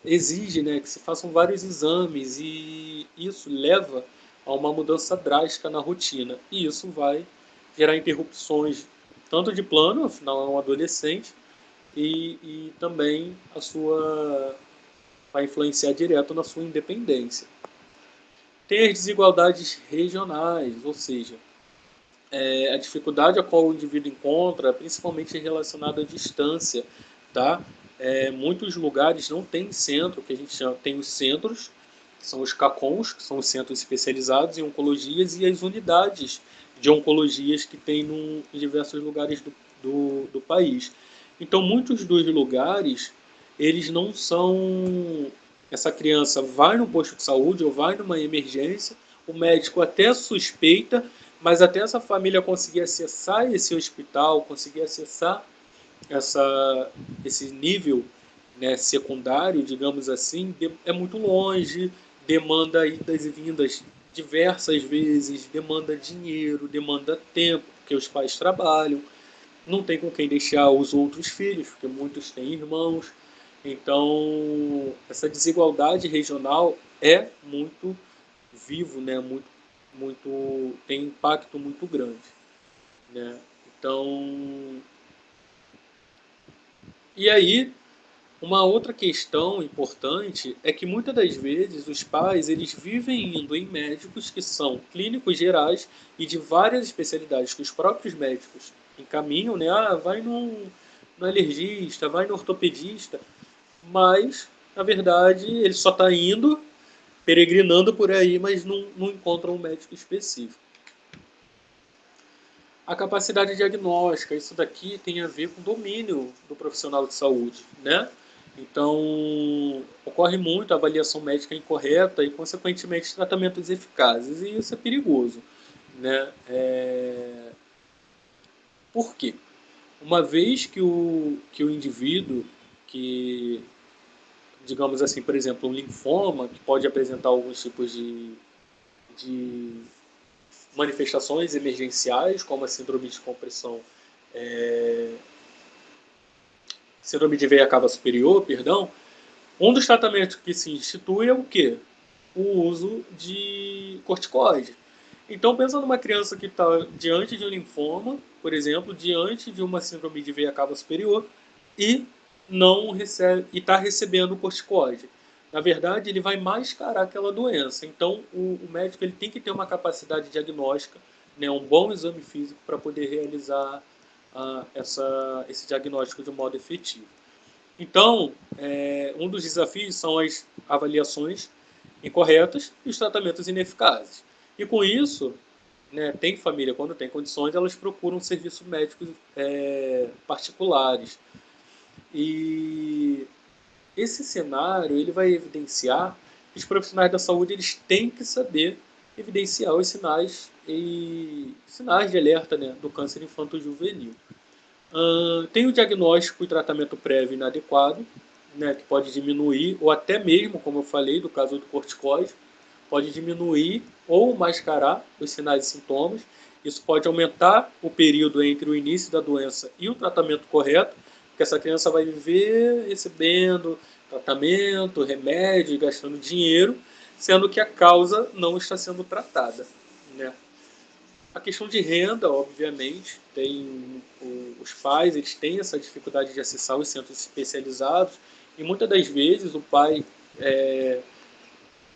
Exige, né, que se façam vários exames e isso leva a uma mudança drástica na rotina. E isso vai gerar interrupções tanto de plano, afinal é um adolescente, e também vai influenciar direto na sua independência. Tem as desigualdades regionais, ou seja, a dificuldade a qual o indivíduo encontra, principalmente relacionada à distância, tá? Muitos lugares não tem centro, que a gente chama, tem os centros, que são os CACONs, que são os centros especializados em oncologias, e as unidades de oncologias que tem em diversos lugares do país. Então, muitos dos lugares, eles não são... Essa criança vai no posto de saúde ou vai numa emergência, o médico até suspeita, mas até essa família conseguir acessar esse hospital, conseguir acessar esse nível, né, secundário, digamos assim, é muito longe, demanda idas e vindas diversas vezes, demanda dinheiro, demanda tempo, porque os pais trabalham, não tem com quem deixar os outros filhos, porque muitos têm irmãos. Então, essa desigualdade regional é muito vivo, né? Tem um impacto muito grande, né? Então, e aí uma outra questão importante é que muitas das vezes os pais eles vivem indo em médicos que são clínicos gerais e de várias especialidades que os próprios médicos encaminham, né? Vai no alergista, vai no ortopedista, mas na verdade ele só está indo, peregrinando por aí, mas não encontra um médico específico. A capacidade diagnóstica, isso daqui tem a ver com o domínio do profissional de saúde, né? Então, ocorre muito a avaliação médica incorreta e, consequentemente, tratamentos eficazes, e isso é perigoso, né? Por quê? Uma vez que o indivíduo, que, digamos assim, por exemplo, um linfoma, que pode apresentar alguns tipos de manifestações emergenciais, como a síndrome de compressão, síndrome de veia cava superior, perdão, um dos tratamentos que se institui é o quê? O uso de corticoide. Então, pensa numa criança que está diante de um linfoma, por exemplo, diante de uma síndrome de veia cava superior e não recebe e está recebendo corticoide. Na verdade, ele vai mascarar aquela doença. Então, o médico ele tem que ter uma capacidade diagnóstica, né, um bom exame físico para poder realizar esse diagnóstico de um modo efetivo. Então, um dos desafios são as avaliações incorretas e os tratamentos ineficazes. E com isso, né, tem família, quando tem condições, elas procuram serviços médicos particulares. E esse cenário ele vai evidenciar que os profissionais da saúde eles têm que saber evidenciar os sinais de alerta, né, do câncer infanto-juvenil. Tem o diagnóstico e tratamento prévio inadequado, né, que pode diminuir, ou até mesmo, como eu falei, do caso do corticoide, pode diminuir ou mascarar os sinais e sintomas. Isso pode aumentar o período entre o início da doença e o tratamento correto, porque essa criança vai viver recebendo tratamento, remédio, gastando dinheiro, sendo que a causa não está sendo tratada, né? A questão de renda, obviamente, os pais eles têm essa dificuldade de acessar os centros especializados e muitas das vezes o pai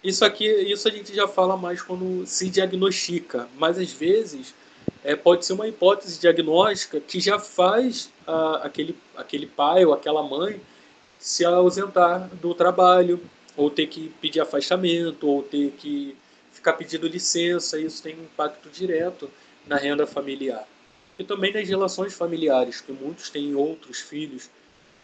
isso a gente já fala mais quando se diagnostica, mas às vezes pode ser uma hipótese diagnóstica que já faz aquele pai ou aquela mãe se ausentar do trabalho, ou ter que pedir afastamento, ou ter que ficar pedindo licença. Isso tem um impacto direto na renda familiar. E também nas relações familiares, que muitos têm outros filhos,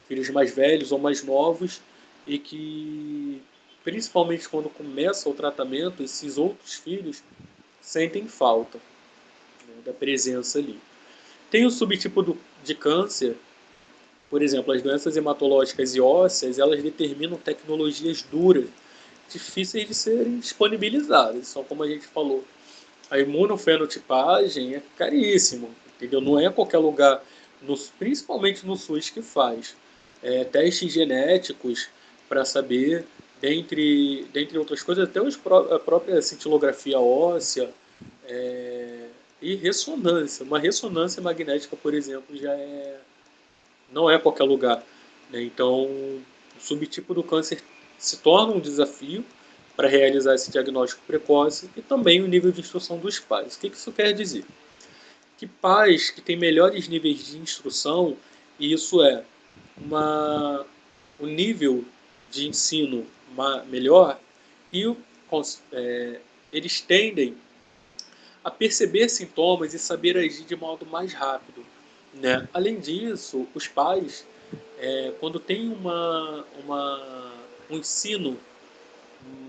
filhos mais velhos ou mais novos, e que, principalmente quando começa o tratamento, esses outros filhos sentem falta, né, da presença ali. Tem o subtipo de câncer, por exemplo, as doenças hematológicas e ósseas, elas determinam tecnologias duras, difíceis de serem disponibilizadas. São, como a gente falou, a imunofenotipagem é caríssimo, entendeu? Não é qualquer lugar, principalmente no SUS, que faz testes genéticos para saber, dentre outras coisas, até a própria cintilografia óssea e ressonância. Uma ressonância magnética, por exemplo, não é qualquer lugar, né? Então, o subtipo do câncer se torna um desafio para realizar esse diagnóstico precoce e também o nível de instrução dos pais. O que isso quer dizer? Que pais que têm melhores níveis de instrução, e isso é o nível de ensino melhor, e eles tendem a perceber sintomas e saber agir de modo mais rápido, né? Além disso, os pais, quando tem um ensino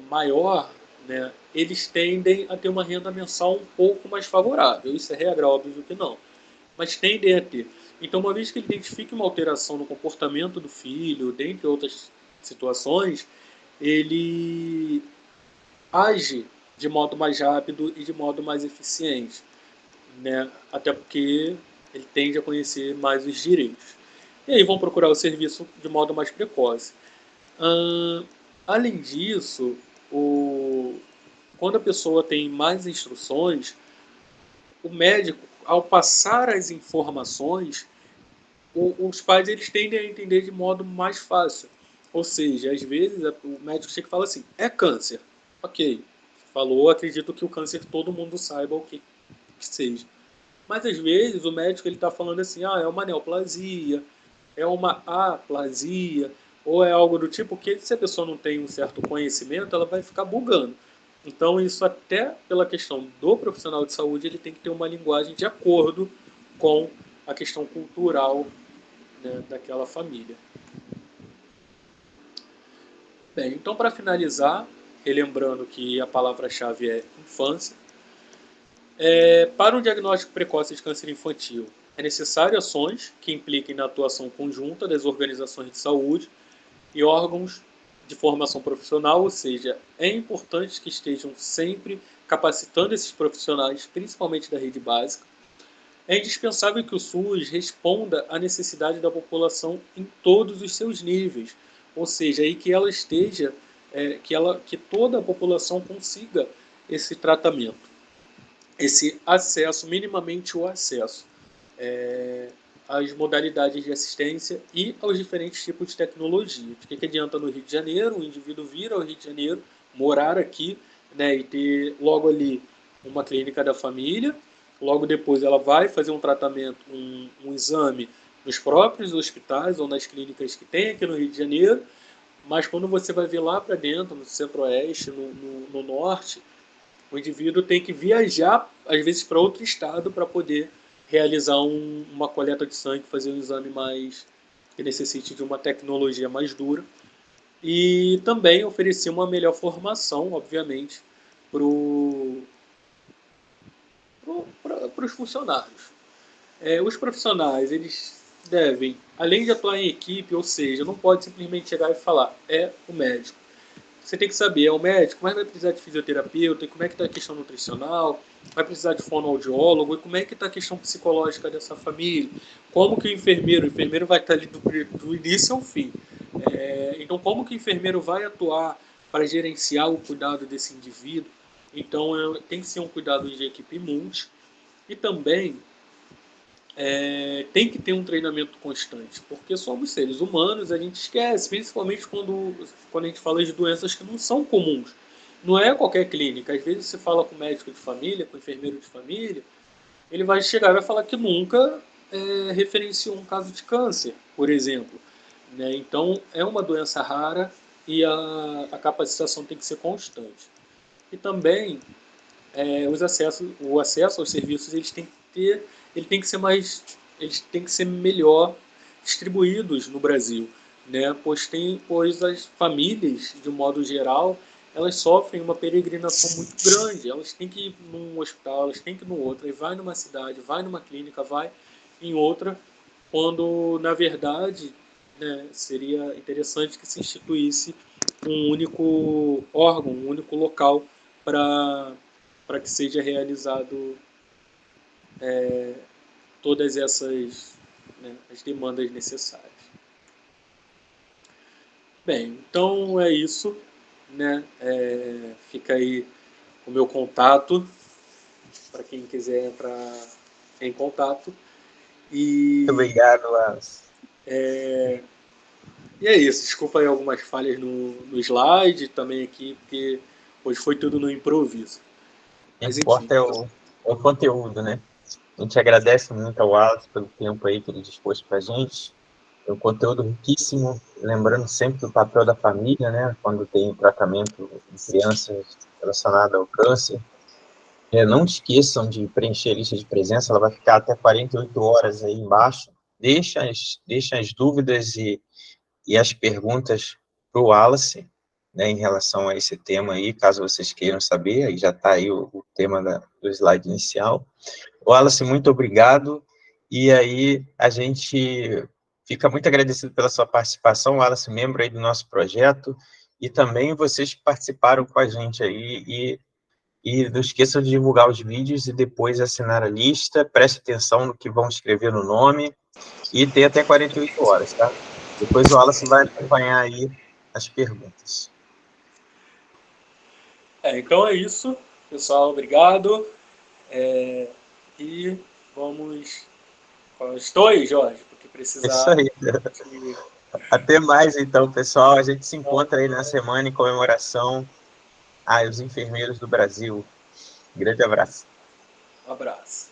maior, né, eles tendem a ter uma renda mensal um pouco mais favorável. Isso é regra, óbvio que não, mas tendem a ter. Então, uma vez que ele identifique uma alteração no comportamento do filho, dentre outras situações, ele age de modo mais rápido e de modo mais eficiente, né? Até porque ele tende a conhecer mais os direitos. E aí vão procurar o serviço de modo mais precoce. Além disso, quando a pessoa tem mais instruções, o médico, ao passar as informações, os pais eles tendem a entender de modo mais fácil. Ou seja, às vezes o médico chega e fala assim, é câncer. Ok, falou, acredito que o câncer todo mundo saiba o que seja. Mas às vezes o médico ele está falando assim, é uma neoplasia, é uma aplasia, ou é algo do tipo que se a pessoa não tem um certo conhecimento, ela vai ficar bugando. Então isso até pela questão do profissional de saúde, ele tem que ter uma linguagem de acordo com a questão cultural, né, daquela família. Bem, então para finalizar, relembrando que a palavra-chave é infância, para um diagnóstico precoce de câncer infantil, é necessário ações que impliquem na atuação conjunta das organizações de saúde e órgãos de formação profissional, ou seja, é importante que estejam sempre capacitando esses profissionais, principalmente da rede básica. É indispensável que o SUS responda à necessidade da população em todos os seus níveis, ou seja, aí que ela esteja, que toda a população consiga esse tratamento, esse acesso, minimamente o acesso às modalidades de assistência e aos diferentes tipos de tecnologia. De que adianta no Rio de Janeiro o indivíduo vir ao Rio de Janeiro, morar aqui, né, e ter logo ali uma clínica da família, logo depois ela vai fazer um tratamento, um exame nos próprios hospitais ou nas clínicas que tem aqui no Rio de Janeiro, mas quando você vai ver lá para dentro, no centro-oeste, no norte, o indivíduo tem que viajar, às vezes, para outro estado para poder realizar uma coleta de sangue, fazer um exame que necessite de uma tecnologia mais dura. E também oferecer uma melhor formação, obviamente, para os funcionários. Os profissionais, eles devem, além de atuar em equipe, ou seja, não pode simplesmente chegar e falar, é o médico. Você tem que saber, é o médico, mas vai precisar de fisioterapeuta, e como é que está a questão nutricional, vai precisar de fonoaudiólogo, e como é que está a questão psicológica dessa família, como que o enfermeiro vai estar ali do início ao fim. Então, como que o enfermeiro vai atuar para gerenciar o cuidado desse indivíduo? Então, tem que ser um cuidado de equipe multi, e também tem que ter um treinamento constante, porque somos seres humanos, a gente esquece, principalmente quando a gente fala de doenças que não são comuns. Não é qualquer clínica. Às vezes você fala com médico de família, com enfermeiro de família, ele vai chegar e vai falar que nunca referenciou um caso de câncer, por exemplo. Né? Então, é uma doença rara e a capacitação tem que ser constante. E também o acesso aos serviços ele tem que ser eles têm que ser melhor distribuídos no Brasil, né? Pois as famílias, de um modo geral, elas sofrem uma peregrinação muito grande. Elas têm que ir num hospital, elas têm que ir no outro, e vai numa cidade, vai numa clínica, vai em outra, quando na verdade, né, seria interessante que se instituísse um único órgão, um único local para para que seja realizado todas essas, né, as demandas necessárias. Bem, então é isso, né? Fica aí o meu contato para quem quiser entrar em contato. Muito obrigado, Wallace. E é isso. Desculpa aí algumas falhas no slide também aqui, porque hoje foi tudo no improviso. O que Mas enfim. importa é o conteúdo, né? A gente agradece muito ao Wallace pelo tempo aí que ele dispôs para a gente. É um conteúdo riquíssimo, lembrando sempre do papel da família, né? Quando tem tratamento de crianças relacionado ao câncer. Não esqueçam de preencher a lista de presença, ela vai ficar até 48 horas aí embaixo. Deixa as dúvidas e as perguntas para o Wallace, né, em relação a esse tema aí, caso vocês queiram saber, aí já está aí o tema do slide inicial. Wallace, muito obrigado, e aí a gente fica muito agradecido pela sua participação, Wallace, membro aí do nosso projeto, e também vocês que participaram com a gente aí, e não esqueçam de divulgar os vídeos e depois assinar a lista, preste atenção no que vão escrever no nome, e tem até 48 horas, tá? Depois o Wallace vai acompanhar aí as perguntas. Então é isso, pessoal. Obrigado. E vamos. Estou aí, Jorge, porque É isso precisar. aí. Até mais, então, pessoal. A gente se encontra aí na semana em comemoração aos enfermeiros do Brasil. Grande abraço. Um abraço.